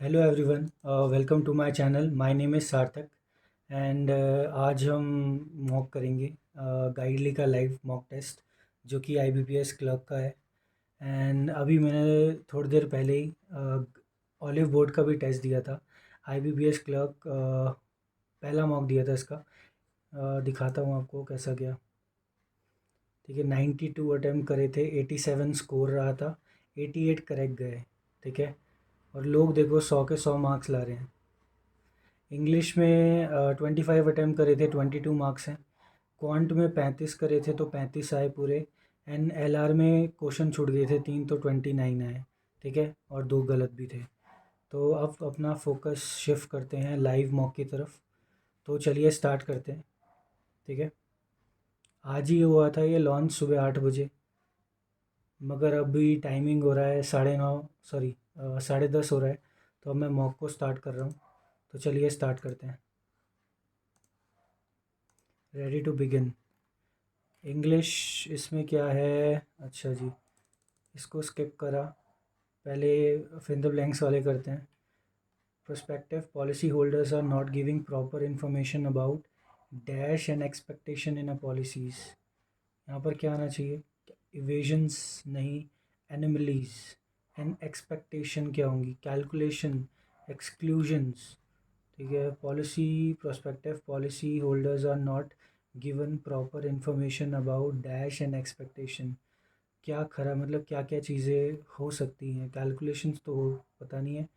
Hello everyone, welcome to my channel. My name is Sarthak and आज हम mock करेंगे गाइडली का लाइव मॉक टेस्ट जो कि आईबीपीएस क्लर्क का है। एंड अभी मैंने थोड़ी देर पहले ही ऑलिव बोर्ड का भी टेस्ट दिया था। आईबीपीएस क्लर्क पहला मॉक दिया था इसका। दिखाता हूँ आपको कैसा गया। ठीक है, 92 अटैम्प्ट करे थे, 87 स्कोर रहा था, 88 करेक्ट गए। ठीक है, और लोग देखो 100 के 100 मार्क्स ला रहे हैं। इंग्लिश में 25 अटैम्प्ट करे थे, 22 मार्क्स हैं। क्वांट में 35 करे थे तो 35 आए पूरे। एंड एलआर में क्वेश्चन छूट गए थे 3 तो 29 आए। ठीक है, और 2 गलत भी थे। तो अब अपना फोकस शिफ्ट करते हैं लाइव मॉक की तरफ। तो चलिए स्टार्ट करते हैं। ठीक है, आज ही हुआ था ये लॉन्च सुबह 8 बजे, मगर अभी टाइमिंग हो रहा है 9:30, सॉरी 10:30 हो रहा है। तो अब मैं मॉक को स्टार्ट कर रहा हूँ। तो चलिए स्टार्ट करते हैं। Ready to begin. इंग्लिश इसमें क्या है? अच्छा जी, इसको स्किप करा। पहले फिल द ब्लैंक्स वाले करते हैं। Prospective policy holders are not giving proper information about dash and expectation in a policies. यहाँ पर क्या आना चाहिए? इवेजन्स नहीं, एनिमलीज। एंड एक्सपेक्टेशन क्या होंगी? Calculation, exclusions. ठीक है, policy prospective policy holders are not given proper information about dash and expectation. क्या खरा मतलब क्या क्या चीज़ें हो सकती हैं? कैलकुलेशंस तो पता नहीं है।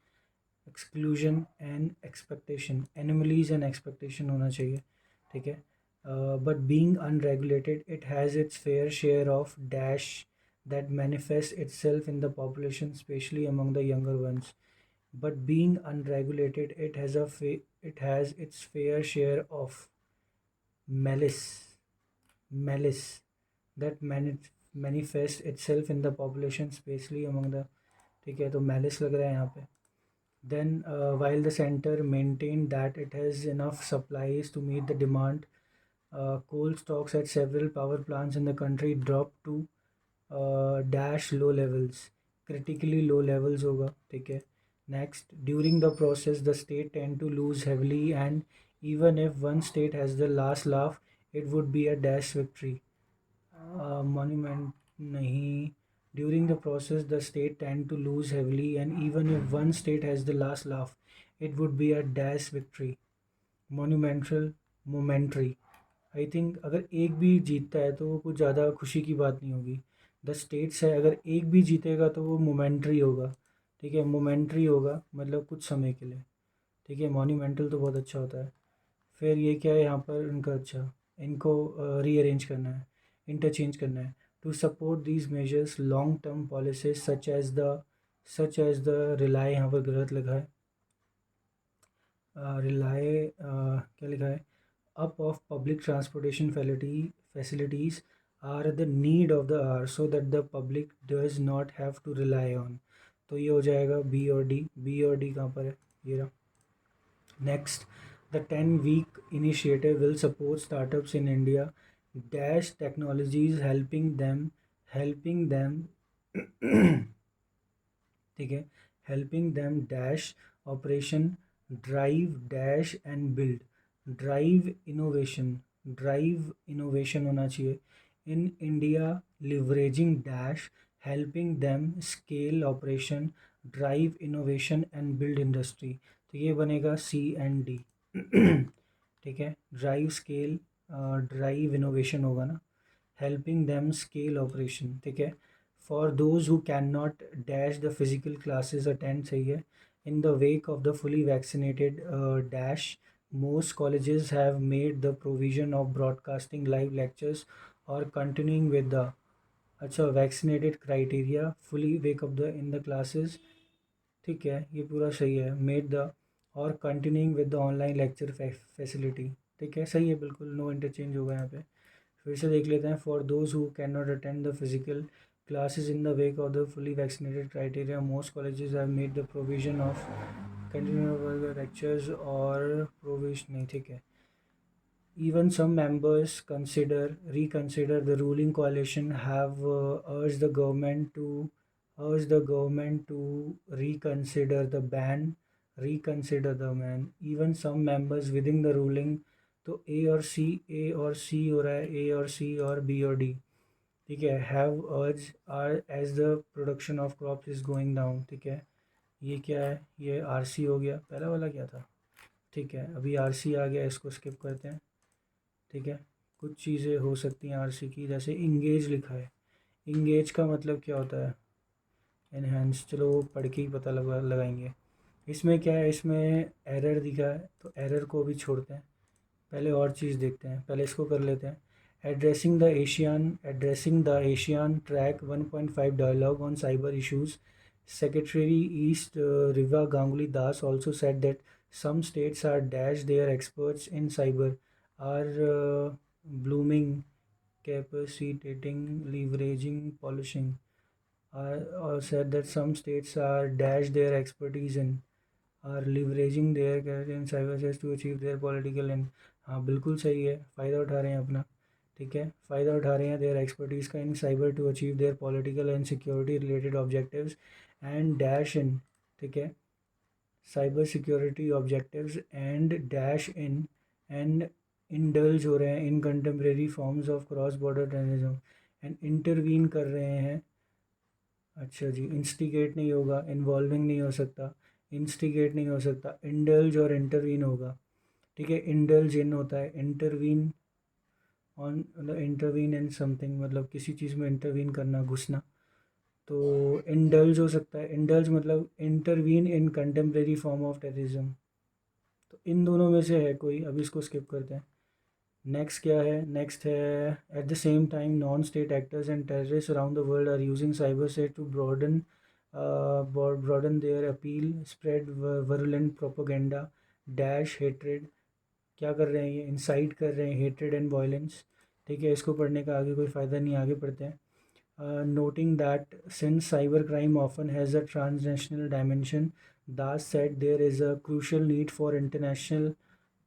Exclusion and expectation, anomalies and expectation होना चाहिए। ठीक है, but being unregulated it has its fair share of dash that manifests itself in the population, especially among the younger ones. But being unregulated, it has its fair share of malice that manifests itself in the population, especially among the. ठीक है, तो malice लग रहा है यहाँ पे. Then, while the center maintained that it has enough supplies to meet the demand, coal stocks at several power plants in the country dropped to dash low levels, critically low levels होगा. ठीक है, next, during the process the state tend to lose heavily, and even if one state has the last laugh, it would be a dash victory. Monument नहीं. During the process the state tend to lose heavily, and even if one state has the last laugh, it would be a dash victory. Monumental, momentary. I think अगर एक भी जीतता है तो वो कुछ ज़्यादा खुशी की बात नहीं होगी। 10 स्टेट्स है, अगर एक भी जीतेगा तो वो मोमेंट्री होगा। ठीक है, मोमेंट्री होगा मतलब कुछ समय के लिए। ठीक है, मॉन्यूमेंटल तो बहुत अच्छा होता है। फिर ये क्या है यहाँ पर इनका? अच्छा, इनको रीअरेंज करना है, इंटरचेंज करना है। To support these measures long term policies such as the rely, यहाँ पर गलत लिखा है। रिलाई क्या लिखा है? up of public transportation facilities are the need of the hour, so that the public does not have to rely on. तो ये हो जाएगा बी और डी। बी और डी कहाँ पर है? ये रहा। Next, the 10 week initiative will support startups in India dash technologies helping them ठीक है, helping them dash operation drive dash and build drive innovation होना चाहिए in India leveraging dash helping them scale operation drive innovation and build industry. तो ये बनेगा सी and D. ठीक है, drive scale drive innovation होगा ना, हेल्पिंग देम स्केल ऑपरेशन। ठीक है, for those who cannot dash the physical classes attend सही है। In the wake of the fully vaccinated dash, most colleges have made the provision of broadcasting live lectures or continuing with the अच्छा vaccinated criteria fully wake up the in the classes. ठीक है, ये पूरा सही है। Made the और continuing with the online lecture facility. ठीक है, सही है बिल्कुल, नो इंटरचेंज होगा यहाँ पे। फिर से देख लेते हैं। For those who can not attend the physical classes in the wake of the fully vaccinated criteria, most colleges have made the provision of continuing lectures or provision नहीं। ठीक है, even some members reconsider the ruling coalition have urged the government to reconsider the ban reconsider the man. Even some members within the ruling, तो ए और सी हो रहा है, ए और सी और बी और डी, ठीक है, have urge are as the production of crops is going down, ठीक है। ये क्या है, ये आर सी हो गया, पहला वाला क्या था, ठीक है, अभी आर सी आ गया, इसको स्किप करते हैं, ठीक है। कुछ चीज़ें हो सकती हैं आर सी की, जैसे इंगेज लिखा है, इंगेज का मतलब क्या होता है, एनहेंस, चलो वो पढ़ के ही पता लगाएंगे। इसमें क्या है, इसमें एरर दिखा है, तो एरर को भी छोड़ते हैं, पहले और चीज़ देखते हैं, पहले इसको कर लेते हैं। Addressing the Asian track 1.5 dialogue on cyber issues, secretary east Riva Ganguly Das also said that some states are dash their experts in cyber are blooming, capacitating, leveraging, polishing, or said that some states are dash their expertise in are leveraging their career in cyber space to achieve their political end। हाँ बिल्कुल सही है, फ़ायदा उठा रहे हैं अपना, ठीक है, फ़ायदा उठा रहे हैं देयर एक्सपर्टीज़ का in cyber to achieve their political and security related objectives and dash in, ठीक है, cyber security objectives and dash in and indulge हो रहे हैं in contemporary forms of cross border terrorism and intervene कर रहे हैं। अच्छा जी, इंस्टिगेट नहीं होगा, इन्वॉल्विंग नहीं हो सकता, इंस्टिगेट नहीं हो सकता, इंडल्ज और इंटरवीन होगा, ठीक है। इंडल्ज इन होता है, इंटरवीन ऑन मतलब इंटरवीन इन समथिंग, मतलब किसी चीज़ में इंटरवीन करना, घुसना, तो इंडल्ज हो सकता है, इंडल्ज मतलब intervene in contemporary form of terrorism, तो इन दोनों में से है कोई, अभी इसको स्किप करते हैं। नेक्स्ट क्या है, नेक्स्ट है at the same time non state actors and terrorist around the world are using cyber set to broaden their appeal, spread virulent propaganda, dash hatred, क्या कर रहे हैं ये, इंसाइट कर रहे हैं हेट्रेड एंड वायलेंस, ठीक है। इसको पढ़ने का आगे कोई फ़ायदा नहीं, आगे पढ़ते हैं। Noting that since cybercrime often has a transnational dimension, Das said there is a crucial need for international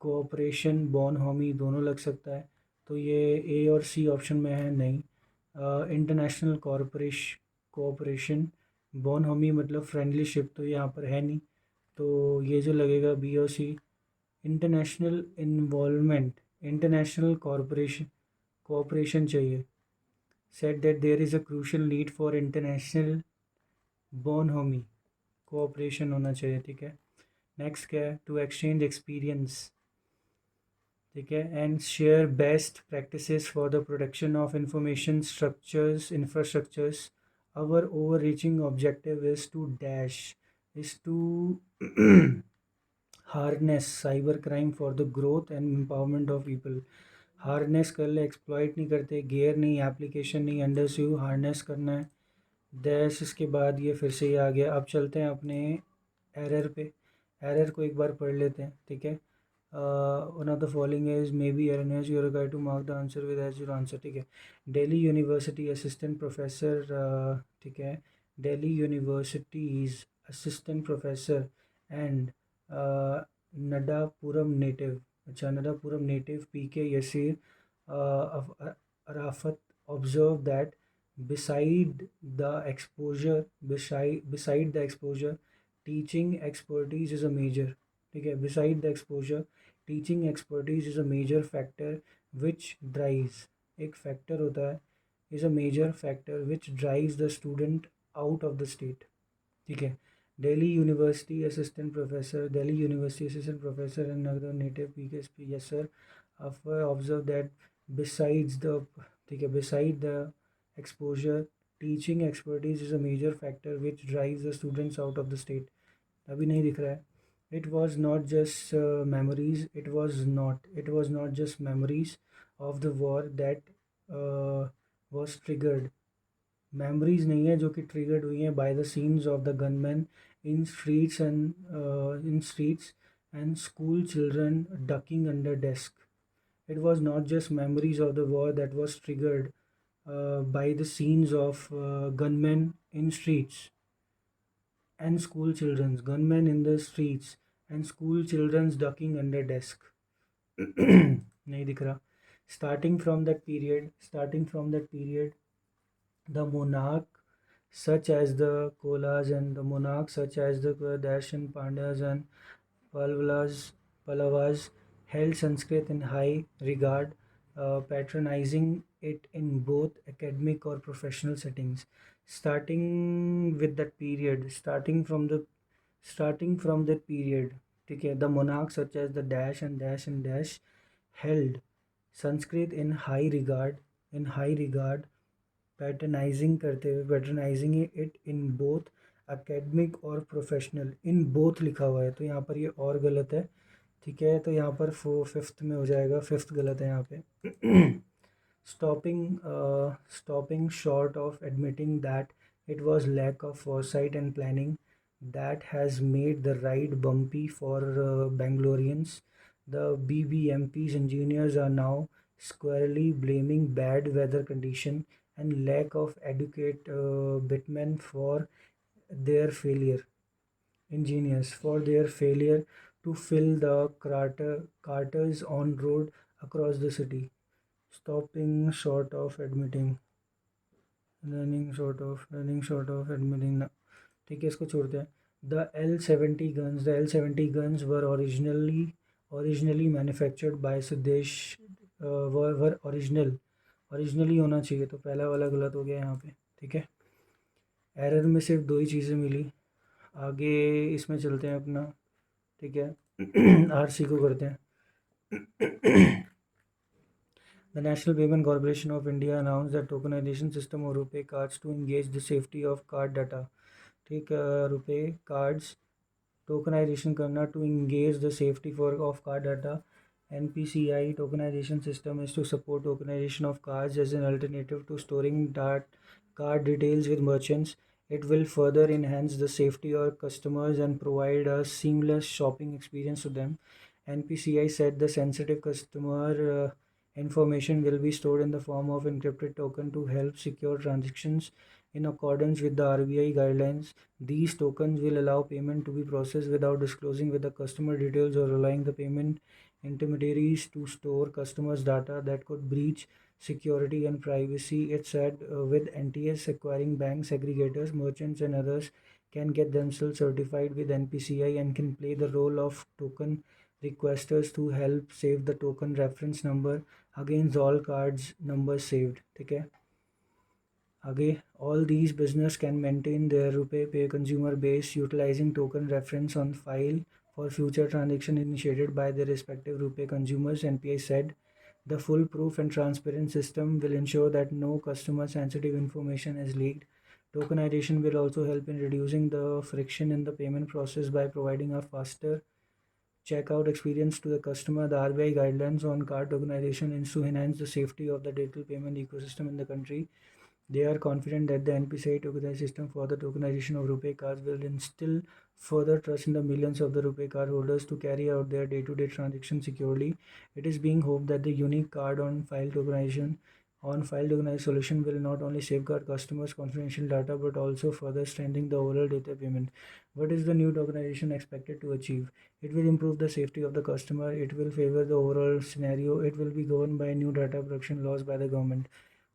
cooperation, bonhomie दोनों लग सकता है, तो ये ए और सी ऑप्शन में है नहीं। इंटरनेशनल कोऑपरेशन, bonhomie मतलब फ्रेंडलीशिप, तो यहाँ पर है नहीं, तो ये जो लगेगा बी और C. International involvement, international corporation cooperation चाहिए, said that there is a crucial need for international bonhomie, cooperation होना चाहिए, ठीक है। नेक्स्ट क्या है, टू एक्सचेंज एक्सपीरियंस, ठीक है, and share best practices for the protection of information structures infrastructures, our overreaching objective is to dash is to harness cyber crime for the growth and empowerment of people। Harness कर ले, exploit नहीं करते, gear नहीं, application नहीं, under स्यू harness करना है, dash, इसके बाद ये फिर से ये आ गया। अब चलते हैं अपने एरर पे, एरर को एक बार पढ़ लेते हैं, ठीक है। One of the following is may be error your guide to mark the answer with as your answer, ठीक है। दिल्ली यूनिवर्सिटी असिस्टेंट प्रोफेसर, ठीक है, Delhi universities assistant professor and Nadapuram native, अच्छा Nadapuram native P K Yasir Arafat observe that beside the beside the exposure teaching expertise is a major, ठीक है, beside the exposure teaching expertise is a major factor which drives, एक factor होता है, is a major factor which drives the student out of the state, ठीक है। Delhi University assistant professor and other native P K yes sir observe that besides the, ठीक है, beside the exposure teaching expertise is a major factor which drives the students out of the state, अभी नहीं दिख रहा है। it was not just memories, it was not just memories of the war that was triggered, memories नहीं है जो कि triggered हुई हैं by the scenes of the gunmen in streets and school children ducking under desk। it was not just memories of the war that was triggered by the scenes of gunmen in streets and school children's, gunmen in the streets and school children's ducking under desk। नहीं दिख रहा। starting from that period the monarch such as the Kolas and the monarchs, such as the Dash and Pandyas and Pallavas, held Sanskrit in high regard, patronizing it in both academic or professional settings. Starting with that period, starting from that period, okay, the monarchs such as the Dash and Dash and Dash held Sanskrit in high regard patronising it in both academic और professional in both लिखा हुआ है तो यहाँ पर ये और गलत है ठीक है तो यहाँ पर फिफ्थ में हो जाएगा फिफ्थ गलत है यहाँ पे stopping short of admitting that it was lack of foresight and planning that has made the ride bumpy for Bangaloreans. The BBMP's engineers are now squarely blaming bad weather condition and lack of adequate bitumen for their failure. Engineers for their failure to fill the carters on road across the city. Stopping short of admitting running short of admitting ना ठीक है इसको छोड़ते हैं the L70 guns were originally manufactured by Sudesh were originally होना चाहिए तो पहला वाला गलत हो गया यहाँ पे ठीक है एरर में सिर्फ दो ही चीज़ें मिली आगे इसमें चलते हैं अपना ठीक है आरसी को करते हैं The National Payment Corporation of India announced that tokenization system of RuPay cards to engage the safety of card data. ठीक RuPay cards tokenization करना to engage the safety of card data. NPCI tokenization system is to support tokenization of cards as an alternative to storing card details with merchants. It will further enhance the safety of customers and provide a seamless shopping experience to them. NPCI said the sensitive customer information will be stored in the form of encrypted token to help secure transactions in accordance with the RBI guidelines. These tokens will allow payment to be processed without disclosing with the customer details or allowing the payment intermediaries to store customers' data that could breach security and privacy. It said with NTS acquiring banks, aggregators, merchants, and others can get themselves certified with NPCI and can play the role of token requesters to help save the token reference number against all cards numbers saved. ठीक है आगे all these business can maintain their RuPay Pay consumer base utilizing token reference on file for future transaction initiated by their respective RuPay consumers. NPI said the full proof and transparent system will ensure that no customer sensitive information is leaked. Tokenization will also help in reducing the friction in the payment process by providing a faster checkout experience to the customer. The RBI guidelines on card tokenization is to enhance the safety of the digital payment ecosystem in the country. They are confident that the NPCI tokenization system for the tokenization of RuPay cards will instill further trust in the millions of the RuPay card holders to carry out their day-to-day transactions securely. It is being hoped that the unique card on-file tokenized solution will not only safeguard customers' confidential data but also further strengthen the overall data payment. What is the new tokenization expected to achieve? It will improve the safety of the customer. It will favor the overall scenario. It will be governed by new data protection laws by the government.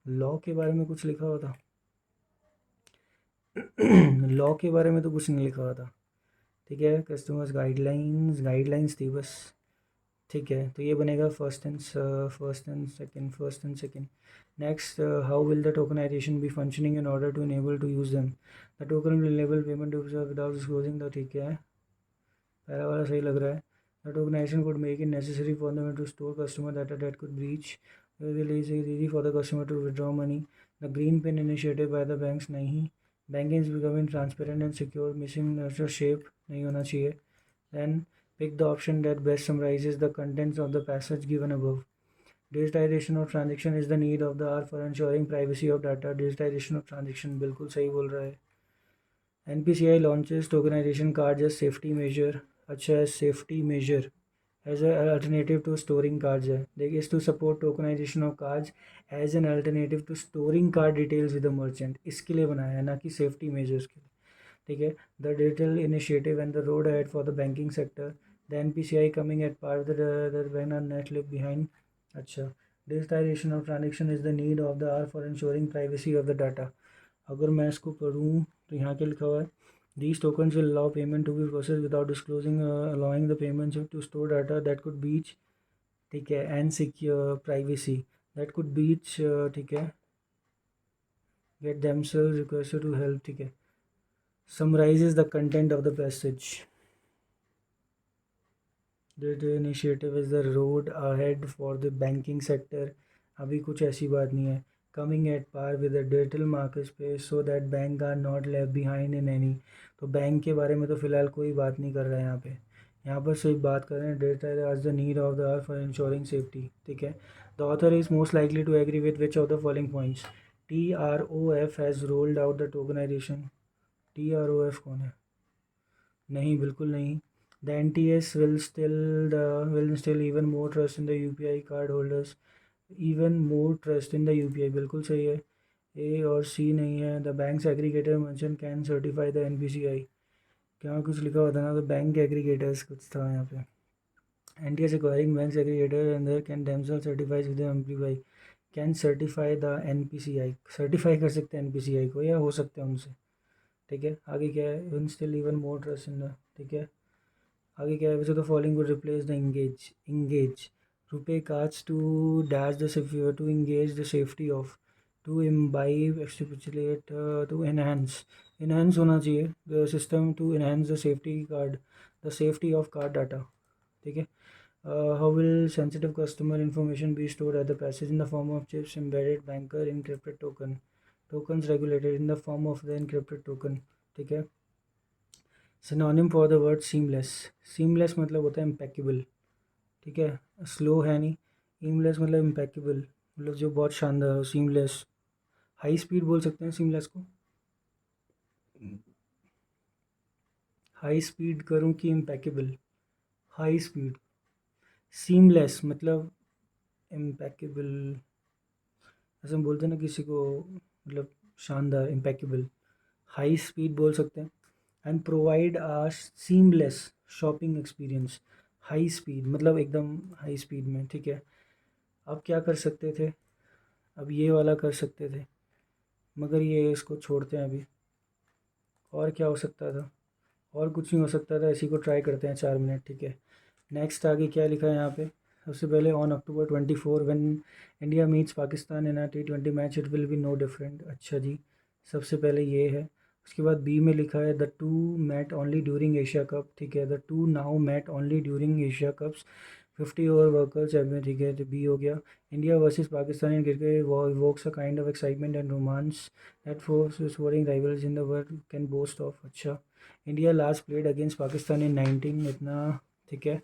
Law के बारे में कुछ लिखा हुआ था law के बारे में तो कुछ नहीं लिखा हुआ था ठीक है कस्टमर्स गाइडलाइंस थी बस ठीक है तो ये बनेगा first and second next how will the tokenization be functioning in order to enable to use them the token will enable payment without disclosing the ठीक है पहला वाला सही लग रहा है the tokenization could make it necessary for them to store customer data that could breach will is easy for the customer to withdraw money. The green pin initiative by the banks नहीं banking is becoming transparent and secure. Missing shape नहीं होना चाहिए. Then pick the option that best summarizes the contents of the passage given above. Digitization of transaction is the need of the hour for ensuring privacy of data. Digitization of transaction बिल्कुल सही बोल रहा है. NPCI launches tokenization cards as safety measure. अच्छा safety measure. As an alternative to storing cards है देखिए is to support tokenization of cards as an alternative to storing card details with the merchant इसके लिए बनाया है ना कि safety measures के लिए ठीक है the digital initiative and the road ahead for the banking sector the NPCI coming at part the bank are not left behind अच्छा digitization of transaction is the need of the hour for ensuring privacy of the data अगर मैं इसको पढ़ूँ तो यहाँ क्या लिखा हुआ है, these tokens will allow payment to be processed without disclosing allowing the payments to store data that could breach, ठीक है, and secure privacy that could breach, ठीक है, get themselves requested to help, ठीक है, summarizes the content of the passage. That initiative is the road ahead for the banking sector. अभी कुछ ऐसी बात नहीं है. Coming at par with the digital marketplace so that bank are not left behind in any. तो bank के बारे में तो फ़िलहाल कोई बात नहीं कर रहा है यहाँ पे. यहाँ पर सिर्फ बात कर रहे हैं digital as the need of the hour for ensuring safety. ठीक है. The author is most likely to agree with which of the following points. TROF has rolled out the tokenization. TROF कौन है? नहीं, बिल्कुल नहीं. The NTS will instill even more trust in the UPI card holders. Even more trust in the UPI, बिल्कुल सही है. A और C नहीं है. The bank's aggregator merchant can certify the NPCI. क्या कुछ लिखा हुआ था ना, तो बैंक aggregators कुछ था यहाँ पे. NTS acquiring banks aggregator and they can themselves certify with the MPCI. Can certify the NPCI. certify कर सकते हैं NPCI को या हो सकते हैं उनसे. ठीक है. आगे क्या है? Instill even more trust in the. ठीक है. आगे क्या है? Which of the following would replace the engage RuPay cards to dash the safety to engage the safety of to imbibe stipulate to enhance होना चाहिए the system to enhance the safety card the safety of card data. ठीक है. How will sensitive customer information be stored at the passage in the form of chips embedded banker encrypted tokens regulated in the form of the encrypted token. ठीक है. Synonym for the word seamless. Seamless मतलब होता है इम्पेक्केबल. ठीक है. Slow है नहीं. Seamless मतलब इम्पेक्केबल, मतलब जो बहुत शानदार हो. सीमलेस. हाई स्पीड बोल सकते हैं सीमलेस को. हाई स्पीड करूँ कि इम्पेक्केबल? High speed. सीमलेस मतलब इम्पेक्केबल. ऐसे हम बोलते हैं ना किसी को, मतलब शानदार, इम्पेक्केबल. हाई स्पीड बोल सकते हैं. And provide a seamless shopping experience. High speed मतलब एकदम हाई स्पीड में. ठीक है. अब क्या कर सकते थे? अब ये वाला कर सकते थे, मगर ये इसको छोड़ते हैं अभी. और क्या हो सकता था? और कुछ नहीं हो सकता था. इसी को ट्राई करते हैं 4 मिनट. ठीक है. नेक्स्ट आगे क्या लिखा है यहाँ पे? सबसे पहले on October 24 when India meets Pakistan in T20 match it will be no different. अच्छा जी, सबसे पहले ये है. उसके बाद बी में लिखा है the two met only during Asia cup. ठीक है. The two now met only during Asia cups 50 over workers में. ठीक है. तो बी हो गया. India versus Pakistan in cricket evokes a kind of excitement and romance that force scoring rivals in the world can boast of. अच्छा. India last played against Pakistan in 19 इतना. ठीक है.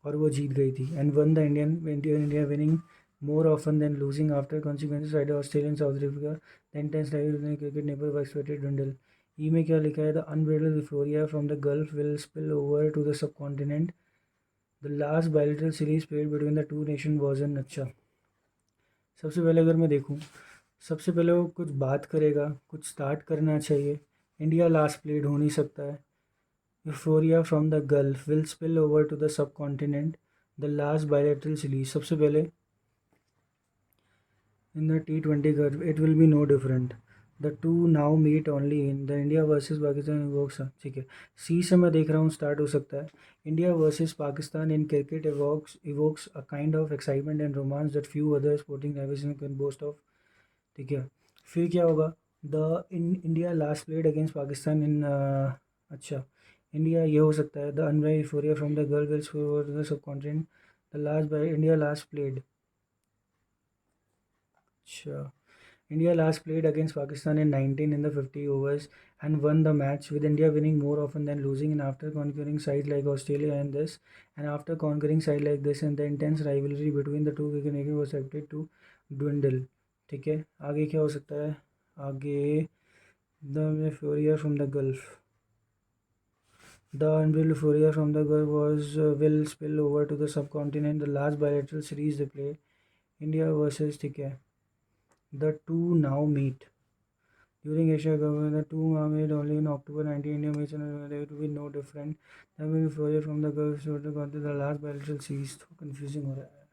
और वो जीत गई थी. And one the India winning more often than losing after consequences side Australian South Africa the intense cricket neighbour we expected डंडल. ई में क्या लिखा है? The unbridled euphoria from the gulf will spill over to the सब continent. The last bilateral series played between the two nation was an. अच्छा. सबसे पहले अगर मैं देखूँ, सबसे पहले वो कुछ बात करेगा, कुछ स्टार्ट करना चाहिए. इंडिया लास्ट प्लेड हो नहीं सकता है. Euphoria from the gulf will spill over to the सब continent. The last bilateral series. सबसे पहले in the T20 curve it will be no different. The two now meet only in the India versus Pakistan evokes. ठीक है. सी से मैं देख रहा हूँ स्टार्ट हो सकता है. India versus Pakistan in cricket evokes a kind of excitement and romance that few other sporting rivals can boast of. ठीक है. फिर क्या होगा? The in India last played against Pakistan in. अच्छा. इंडिया ये हो सकता है. द अनराइज euphoria from the girl wills the सब continent. The last by India last played. अच्छा. India last played against Pakistan in 19 in the 50 overs and won the match, with India winning more often than losing. And after conquering sides like Australia and after conquering side like this, and the intense rivalry between the two cricket nations was expected to dwindle. ठीक है. आगे क्या हो सकता है? आगे the euphoria from the Gulf. The unreal euphoria from the Gulf will spill over to the subcontinent. The last bilateral series they played, India versus. ठीक है. The two now meet during Asia Cup. The two are made only in October 19. India meets and there will be no different. Then will be further from the Gulf to the last bilateral series. तो confusing हो रहा है.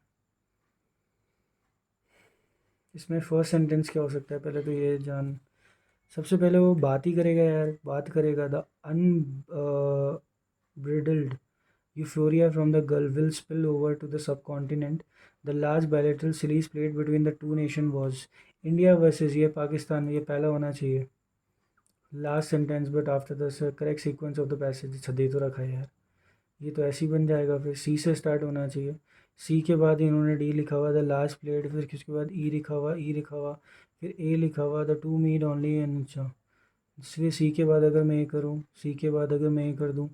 इसमें first sentence क्या हो सकता है? पहले तो ये जान सबसे पहले वो बात ही करेगा यार, बात करेगा। The unbridled euphoria from the Gulf will spill over to the subcontinent. The large bilateral series played between the two nations was India versus ये पाकिस्तान, ये पहला होना चाहिए last sentence, but after the correct sequence of the passage. अच्छा दे तो रखा है यार, ये तो ऐसे ही बन जाएगा। फिर सी से स्टार्ट होना चाहिए, सी के बाद इन्होंने डी लिखा हुआ, द लास्ट प्लेट, फिर उसके बाद ई लिखा हुआ, ई लिखा हुआ, फिर ए लिखा हुआ, the two meet only and. अच्छा इसलिए सी के बाद अगर मैं ये करूँ, सी के बाद अगर मैं ये कर दूँ,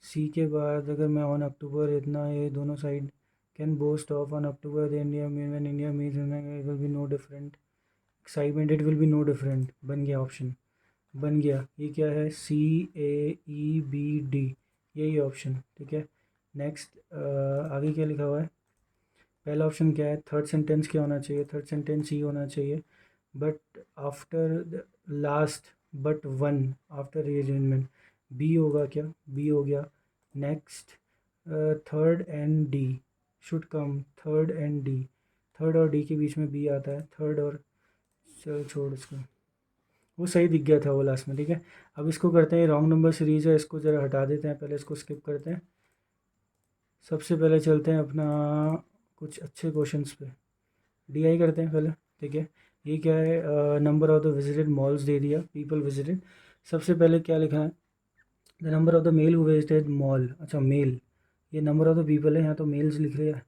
सी के बाद अगर मैं ऑन अक्टूबर इतना, ये दोनों side can boast of on October the India mean when India means it will be no different, excitement it will be no different. बन गया ऑप्शन, बन गया। ये क्या है, C A E B D, यही ऑप्शन, ठीक है। नेक्स्ट आगे क्या लिखा हुआ है, पहला ऑप्शन क्या है, थर्ड सेंटेंस क्या होना चाहिए, थर्ड सेंटेंस ही होना चाहिए, but after last, but one after rearrangement. B होगा क्या, बी हो गया। Next third and D should come, third and D, third और डी के बीच में बी आता है, थर्ड और, चलो छोड़ इसको, वो सही दिख गया था वो लास्ट में, ठीक है। अब इसको करते हैं, रॉन्ग नंबर सीरीज़ है, इसको ज़रा हटा देते हैं, पहले इसको स्किप करते हैं। सबसे पहले चलते हैं अपना कुछ अच्छे क्वेश्चंस पे, डीआई करते हैं पहले, ठीक है। ये क्या है, number of the visited malls दे दिया, पीपल विजिटेड। सबसे पहले क्या लिखा है, the number of the male who visited mall. अच्छा मेल, ये नंबर ऑफ द पीपल है, यहाँ तो मेल्स लिख रहे हैं।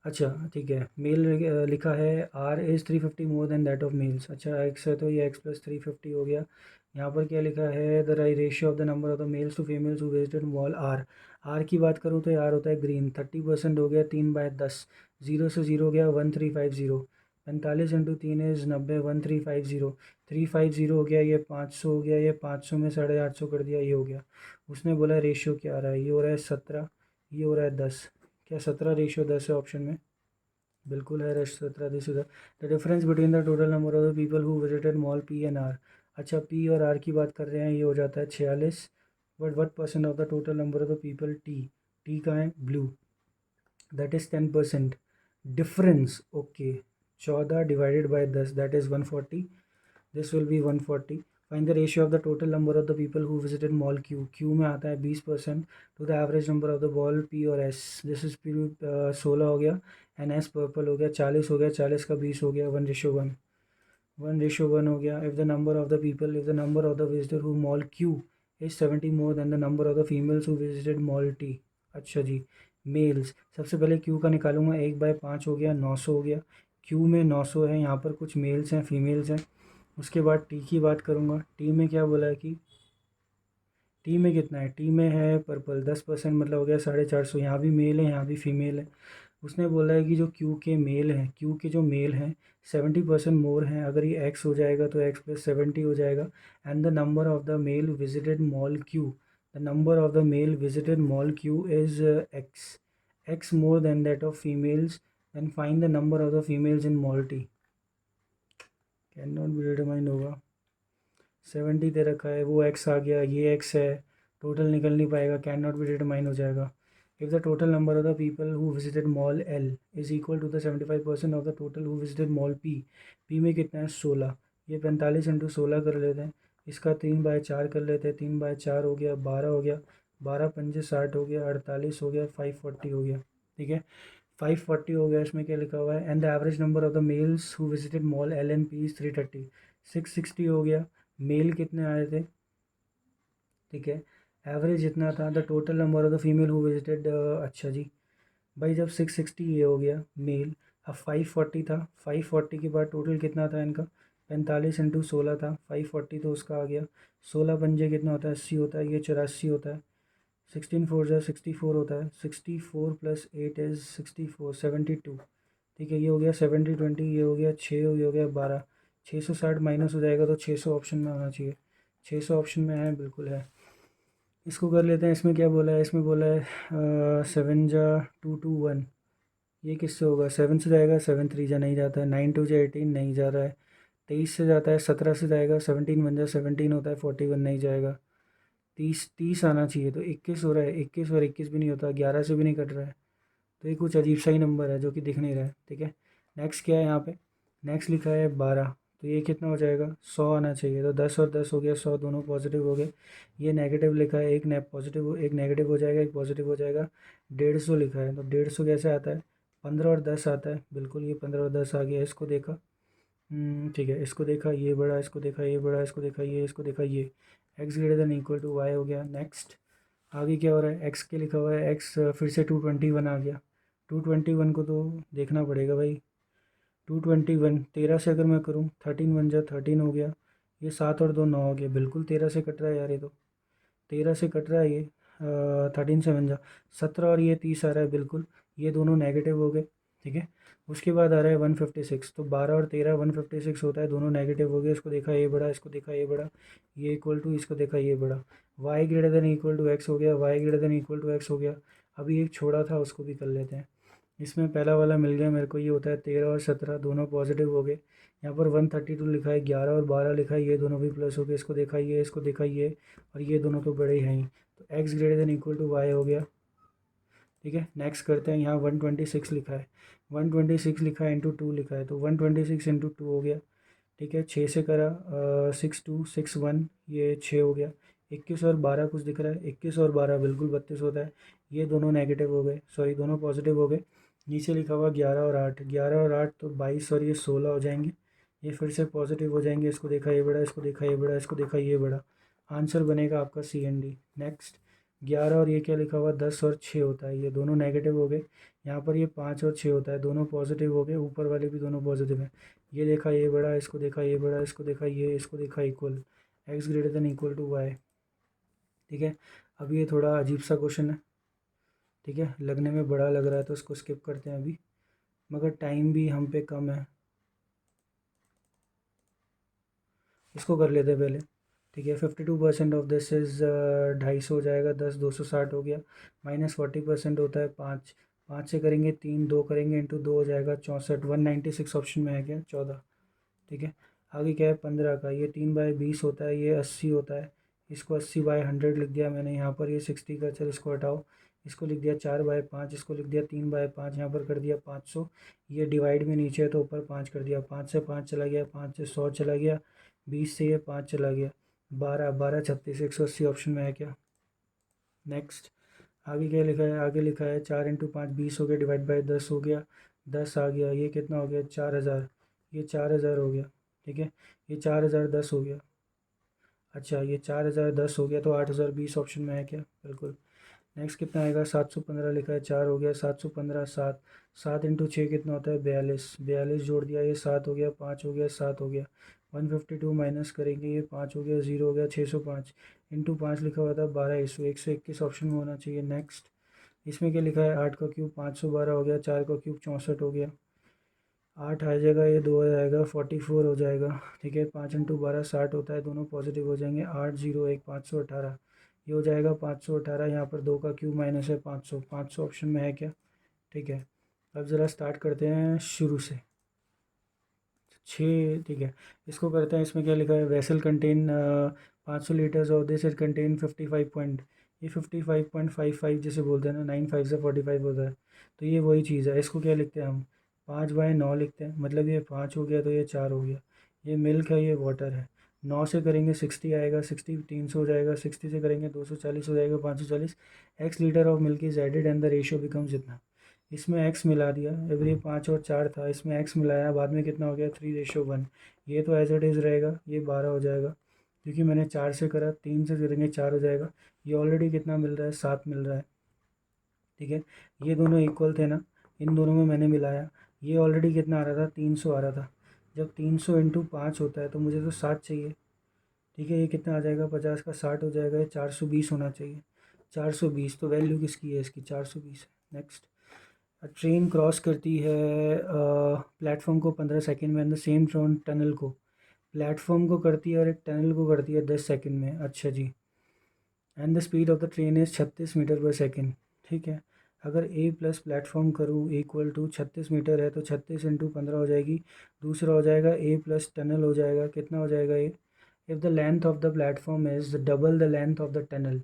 अच्छा ठीक है, मेल लिखा है, R is 350 more than that of males. अच्छा एक्स है तो ये एक्स प्लस 350 हो गया। यहाँ पर क्या लिखा है, the ratio of the number of the males to females who visited mall R. R की बात करूँ तो आर होता है ग्रीन, 30% हो गया, 3/10, जीरो से जीरो हो गया 1350, 45 × 3 = 90, 1350, 350 हो गया, ये 500 हो गया, ये 500 में 850 कर दिया, ये हो गया। उसने बोला रेशियो क्या आ रहा है, ये हो रहा है 17, ये हो रहा है 10। क्या 17:10 है ऑप्शन में, बिल्कुल है, rush 17:10। The difference between the total number of the people who visited mall P and R. अच्छा पी और आर की बात कर रहे हैं, ये हो जाता है 46, but what percent of the total number of the people, T, T कहाँ है, blue, that is 10%। Difference okay, 14 divided by 10 that is 140, this will be 140। Find the ratio of the total number of the people who visited mall Q, Q में आता है 20% to the average number of the ball P और S. This is P 16 हो गया, N S purple हो गया, 40 हो गया, 40 का 20 हो गया, 1:1, 1:1 हो गया। If the number of the people, if the number of the visitor who mall Q is 70 more than the number of the females who visited mall T. अच्छा जी, मेल्स, सबसे पहले क्यू का निकालूंगा, 1/5 हो गया, 900 हो गया। क्यू में 900 है, यहाँ पर कुछ मेल्स हैं, फीमेल्स हैं। उसके बाद टी की बात करूँगा, टी में क्या बोला है कि टी में कितना है, टी में है पर्पल 10%, मतलब हो गया 450। यहाँ भी मेल है, यहाँ भी फीमेल है। उसने बोला है कि जो क्यू के मेल हैं, क्यू के जो मेल हैं 70% मोर हैं, अगर ये एक्स हो जाएगा तो एक्स प्लस 70 हो जाएगा। And the number of the male visited mall Q, the number of the male visited mall Q is X, X more than that of females, and find the number of the females in mall T. Can not be determined होगा, 70 दे रखा है, वो x आ गया, ये x है, total निकल नहीं पाएगा, कैन नॉट बी डिटरमाइन हो जाएगा। If the total number of the people who visited mall L is equal to the 75% of the total who visited mall P, P में कितना है 16, ये 45 × 16 कर लेते हैं। इसका 3/4 कर लेते हैं, 3/4 हो गया, 12 हो गया, 12×5 = 60 हो गया, 48 हो गया, 540 हो गया, ठीक है। 540 हो गया, इसमें क्या लिखा हुआ है, and the average number of the mails who visited mall L and P is 330, 660 हो गया। मेल कितने आए थे, ठीक है, एवरेज जितना था, the total number of the female who visited. अच्छा जी, भाई जब 660 ये हो गया मेल, अब 540 था, 540 के बाद टोटल कितना था इनका, 45 × 16 था, 540 तो उसका आ गया, 16×5 कितना होता है, 80 होता है, ये 84 होता है, 16×4 = 64 होता है, 64 + 8 इज़ 64, 72, ठीक है। ये हो गया 70/20, ये हो गया 6, ये हो गया 12, 660 माइनस हो जाएगा तो 600 ऑप्शन में होना चाहिए, 600 ऑप्शन में है, बिल्कुल है। इसको कर लेते हैं, इसमें क्या बोला है, इसमें बोला है 7 × 2 = 1, ये किससे होगा, 7 से जाएगा, 7 × 3 नहीं जाता है, 9 × 2 = 18 नहीं जा रहा है, 23 से जाता है, 17 से जाएगा, 17 बन जाए 17 होता है, 41 नहीं जाएगा, 30 आना चाहिए, तो 21 हो रहा है, 21 और 21 भी नहीं होता, 11 से भी नहीं कट रहा है, तो ये कुछ अजीब सा ही नंबर है जो कि दिख नहीं रहा है, ठीक है। नेक्स्ट क्या है यहाँ पे, नेक्स्ट लिखा है 12, तो ये कितना हो जाएगा, 100 आना चाहिए। तो 10 और 10 हो गया 100, दोनों पॉजिटिव हो गए। ये नेगेटिव लिखा है, एक पॉजिटिव, एक नेगेटिव हो जाएगा, एक पॉजिटिव हो जाएगा। 150 लिखा है, तो 150 कैसे आता है, 15 और 10 आता है, बिल्कुल ये 15 और 10 आ गया। इसको देखा, ठीक है, इसको देखा ये बड़ा, इसको देखा ये बड़ा, इसको देखा ये, इसको देखा ये। X greater than equal to Y हो गया। नेक्स्ट आगे क्या हो रहा है, एक्स के लिखा हुआ है, एक्स फिर से 221 आ गया। 221 को तो देखना पड़ेगा भाई। 221 13 से अगर मैं करूँ, 13 वन जा 13 हो गया। ये 7 और 2 9 हो गया, बिल्कुल 13 से कट रहा है यार, ये तो 13 से कट रहा है ये। 13 से वन जा 17 और ये 30 आ रहा है, बिल्कुल ये दोनों नेगेटिव हो गए। ठीक है, उसके बाद आ रहा है 156, तो 12 और 13 156 होता है, दोनों नेगेटिव हो गए। इसको देखा ये बड़ा, इसको देखा ये बड़ा, ये इक्वल टू, इसको देखा ये बड़ा। Y greater than equal to X हो गया, Y greater than equal to X हो गया। अभी एक छोड़ा था, उसको भी कर लेते हैं। इसमें पहला वाला मिल गया मेरे को, ये होता है 13 और 17, दोनों पॉजिटिव हो गए। यहाँ पर 132 लिखा है, 11 और 12 लिखा है, ये दोनों भी प्लस हो गए। इसको देखा ये, इसको देखा ये, और ये दोनों तो बड़े हैं ही। तो X greater than equal to Y हो गया। ठीक है, नेक्स्ट करते हैं। यहाँ 126 लिखा है, 126 लिखा है इंटू 2 लिखा है, तो 126 इंटू 2 हो गया। ठीक है, 6 से करा, 6261, ये 6 हो गया। 21 और 12 कुछ दिख रहा है, 21 और 12 बिल्कुल 32 होता है। ये दोनों नेगेटिव हो गए, सॉरी दोनों पॉजिटिव हो गए। नीचे लिखा हुआ 11 और 8, 11 और 8 तो 22 और ये 16 हो जाएंगे। ये फिर से पॉजिटिव हो जाएंगे। इसको देखा ये बड़ा, इसको देखा ये बड़ा, इसको देखा ये बड़ा। आंसर बनेगा आपका CND। नेक्स्ट 11 और ये क्या लिखा हुआ, 10 और 6 होता है, ये दोनों नेगेटिव हो गए। यहाँ पर ये 5 और 6 होता है, दोनों पॉजिटिव हो गए, ऊपर वाले भी दोनों पॉजिटिव हैं। ये देखा ये बड़ा, इसको देखा ये बड़ा, इसको देखा ये, इसको देखा equal, X greater than equal to Y. ठीक है, अब ये थोड़ा अजीब सा क्वेश्चन है। ठीक है, लगने में बड़ा लग रहा है तो इसको स्किप करते हैं अभी, मगर टाइम भी हम पे कम है, इसको कर लेते हैं पहले। ठीक है, 52% ऑफ दिस इज़ 250 हो जाएगा, 10 260 हो गया। माइनस 40% होता है 5, 5 से करेंगे 3, 2 करेंगे इंटू 2 हो जाएगा 64, 196 ऑप्शन में है क्या, 14। ठीक है, आगे क्या है 15 का, ये 3/20 होता है, ये 80 होता है। इसको 80/100 लिख दिया मैंने यहाँ पर। ये 60 का, चल इसको हटाओ। इसको लिख दिया 4/5, इसको लिख दिया 3/5, यहाँ पर कर दिया 500। ये डिवाइड में नीचे है तो ऊपर 5 कर दिया, 5 से 5 चला गया, 5 से 100 चला गया, 20 से ये 5 चला गया, 12, 12 36, 180 ऑप्शन में है क्या। नेक्स्ट आगे क्या लिखा है, आगे लिखा है 4 इंटू 5 20 हो गया, डिवाइड बाई 10 हो गया, 10 आ गया। ये कितना हो गया, 4000, ये 4000 हो गया। ठीक है, ये 4010 हो गया। अच्छा, ये 4010 हो गया, तो 8020 ऑप्शन में है क्या, बिल्कुल। नेक्स्ट कितना आएगा, 715 लिखा है, 4 हो गया, 715, 7, 7 इंटू 6 कितना होता है, 42, 42 जोड़ दिया, ये 7 हो गया, 5 हो गया, 7 हो गया। 152 माइनस करेंगे, ये 5 हो गया, 0 हो गया, 605 इंटू 5 लिखा हुआ था 12, 121 ऑप्शन में होना चाहिए। नेक्स्ट इसमें क्या लिखा है, 8 का क्यूब 512 हो गया, 4 का क्यूब 64 हो गया, 8 आ जाएगा, ये 2 आ जाएगा, 44 हो जाएगा। ठीक है, 5 इंटू 12 60 होता है, दोनों पॉजिटिव हो जाएंगे। 8 0 1 518, ये हो जाएगा 518। यहाँ पर 2 का क्यूब माइनस है 500, 500 ऑप्शन में है क्या। ठीक है, अब ज़रा स्टार्ट करते हैं शुरू से। 6, ठीक है, इसको करते हैं। इसमें क्या लिखा है, vessel contain 500 litres of this, it contain 55 point, ये 55.55 जिसे बोलते हैं ना, 9 5 से 45 होता है, तो ये वही चीज़ है। इसको क्या लिखते हैं हम, 5/9 लिखते हैं, मतलब ये 5 हो गया तो ये 4 हो गया। ये मिल्क है, ये वाटर है। 9 से करेंगे 60 आएगा, 60 300 हो जाएगा, 60 से करेंगे 240 हो जाएगा, 540। X litre of milk is added and the ratio becomes इतना। इसमें एक्स मिला दिया, एवरी 5 और 4 था, इसमें एक्स मिलाया, बाद में कितना हो गया, 3:1। ये तो एज इट इज़ रहेगा, ये 12 हो जाएगा, क्योंकि मैंने 4 से करा, 3 से करेंगे 4 हो जाएगा। ये ऑलरेडी कितना मिल रहा है, 7 मिल रहा है। ठीक है, ये दोनों इक्वल थे ना, इन दोनों में मैंने मिलाया, ये ऑलरेडी कितना आ रहा था, 300 आ रहा था। जब 300 इंटू 5 होता है तो मुझे तो 7 चाहिए। ठीक है, ये कितना आ जाएगा, 50 का 60 हो जाएगा, ये 420 होना चाहिए, 420। तो वैल्यू किसकी है इसकी, 420 है। नेक्स्ट ट्रेन क्रॉस करती है प्लेटफॉर्म को 15 सेकंड में, and the same train tunnel को, प्लेटफॉर्म को करती है और एक टनल को करती है 10 सेकंड में। अच्छा जी, and the speed of the train is 36 metre per second. ठीक है, अगर ए प्लस प्लेटफॉर्म करूँ इक्वल टू 36 मीटर है, तो 36 इंटू 15 हो जाएगी। दूसरा हो जाएगा ए प्लस टनल हो जाएगा, कितना हो जाएगा ये, if the length of the platform is double the length of the tunnel.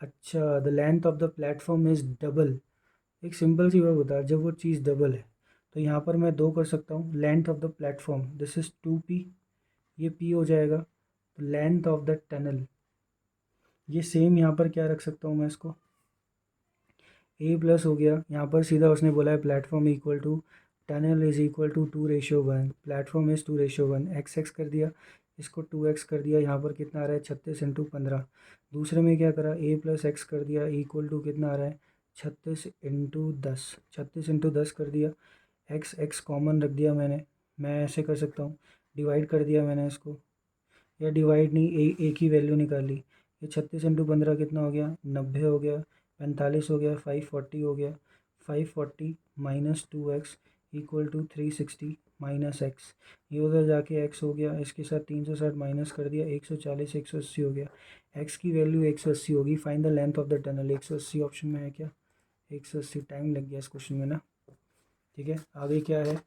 अच्छा, the length of the platform is double. एक सिंपल सी बात बता, जब वो चीज़ डबल है तो यहाँ पर मैं 2 कर सकता हूँ। Length of the platform, this is 2p, ये P हो जाएगा। तो लेंथ ऑफ द टनल, ये सेम यहाँ पर क्या रख सकता हूँ मैं इसको, A प्लस हो गया। यहाँ पर सीधा उसने बोला है platform equal to tunnel is equal to 2:1, platform is 2:1, X कर दिया, इसको 2x कर दिया। यहाँ पर कितना आ रहा है 36 × 15। दूसरे में क्या करा, a प्लस एक्स कर दिया इक्वल टू कितना आ रहा है 36 × 10, 36 × 10 कर दिया। एक्स कॉमन रख दिया मैंने, मैं ऐसे कर सकता हूँ, डिवाइड कर दिया मैंने इसको, या डिवाइड नहीं, एक ही वैल्यू निकाली। ये 36 × 15 कितना हो गया 90 हो गया, 45 हो गया, 540 हो गया। 540 minus 2x equal to 360 minus X, ये उधर जाके x हो गया, इसके साथ 360 माइनस कर दिया, 140 180 हो गया। x की वैल्यू 180 होगी। Find the length of the tunnel, 180 option में है क्या, 180। टाइम लग गया इस क्वेश्चन में ना, ठीक है। आगे क्या है,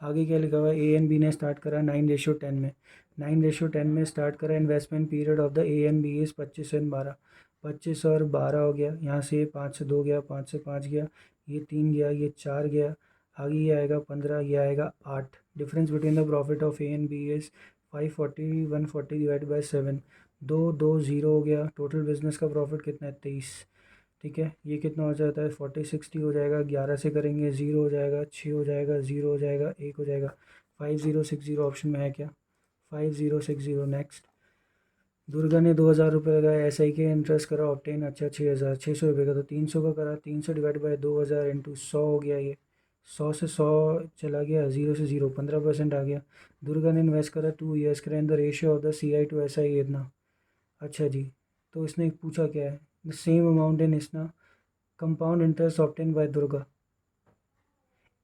आगे क्या लिखा हुआ है, ए एंड बी ने स्टार्ट करा 9:10 में, 9:10 में स्टार्ट करा। Investment period of the A and B is 25 और 12, 25 और 12 हो गया। यहाँ से 5 से 2 गया, 5 से 5 गया, ये 3 गया, ये 4 गया। आगे ये आएगा 15, ये आएगा 8। Difference between the profit of A and B is 540, 140 divide by 7, 2 2 0 हो गया। टोटल बिजनेस का प्रॉफिट कितना है 23, ठीक है। ये कितना हो जाता है 40 60 हो जाएगा। 11 से करेंगे 0 हो जाएगा, 6 हो जाएगा, 0 हो जाएगा, 1 हो जाएगा। 5060 ऑप्शन में है क्या, 5060। नेक्स्ट, दुर्गा ने 2000 रुपये लगाया, SI के इंटरेस्ट करा ऑप्टेन, अच्छा 6000, 600 रुपये का, तो 300 का करा, 300 डिवाइड बाई 2000 इंटू 100 हो गया। ये 100 से 100 चला गया, 0 से 0, 15% आ गया। दुर्गा ने इन्वेस्ट करा 2 ईयर्स के अंदर, ratio of the CI to SI इतना, अच्छा जी। तो इसने पूछा क्या है, द सेम अमाउंट इन इसना compound interest obtain by Durga,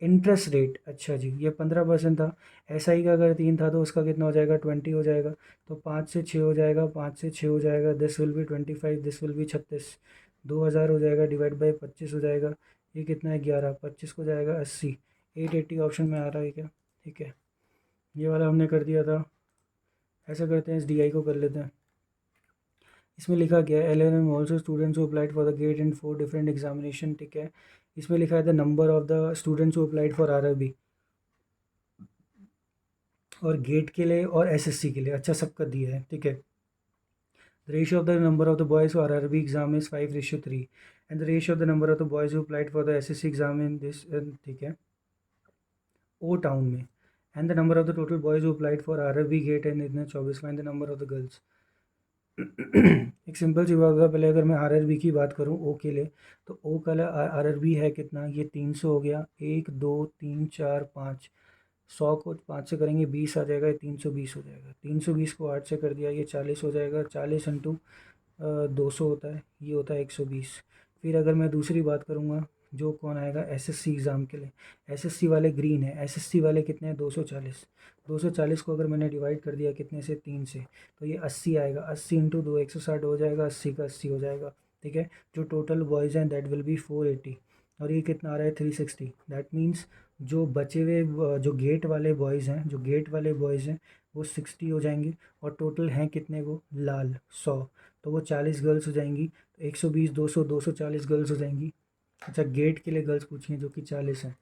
interest rate, अच्छा जी। ये 15% था। SI का अगर 3 था तो उसका कितना हो जाएगा 20 हो जाएगा। तो 5 से 6 हो जाएगा, 5 से 6 हो जाएगा, this will B 25, this will B 36। 2000 हो जाएगा डिवाइड बाई 25 हो जाएगा, ये कितना है 11, 25 को जाएगा 80, 880 ऑप्शन में आ रहा है क्या, ठीक है। ये वाला हमने कर दिया था। ऐसा करते हैं, इस DI को कर लेते हैं। इसमें लिखा गया है LLM also students who applied for the get in 4 different examination, ठीक है। इसमें लिखा है the number of the students who applied for RRB, और गेट के लिए और SSC के लिए, अच्छा सबका दिया है, ठीक है। The ratio of the number of the boys for RRB exam is 5:3, and the ratio of the number of the boys who applied for the SSC exam in this, ठीक है, O टाउन में, and the number of the total boys who applied for RRB gate and इतने 24, find the number of the girls। एक simple सी बात है, पहले अगर मैं RRB की बात करूं O के लिए, तो O का RRB है कितना, ये 300 हो गया, 1 2 3 4 5, 100 को 5 से करेंगे 20 आ जाएगा, ये 320 हो जाएगा। 320 को 8 से कर दिया, ये 40 हो जाएगा। 40 इंटू 200 होता है, ये होता है 120। फिर अगर मैं दूसरी बात करूँगा, जो कौन आएगा SSC एग्ज़ाम के लिए, SSC वाले ग्रीन है, SSC वाले कितने हैं 240। 240 को अगर मैंने डिवाइड कर दिया कितने से, 3 से, तो ये 80 आएगा। 80 इंटू 2 160 हो जाएगा, 80 का 80 हो जाएगा, ठीक है। जो टोटल बॉयज़ हैं दैट विल बी 480, और ये कितना आ रहा है 360। दैट मीन्स जो बचे हुए जो गेट वाले बॉयज़ हैं, जो गेट वाले बॉयज़ हैं वो 60 हो जाएंगे, और टोटल हैं कितने वो लाल 100, तो वो 40 गर्ल्स हो जाएंगी। तो 120 200 240 गर्ल्स हो जाएंगी। अच्छा, गेट के लिए गर्ल्स पूछी हैं जो कि 40 हैं।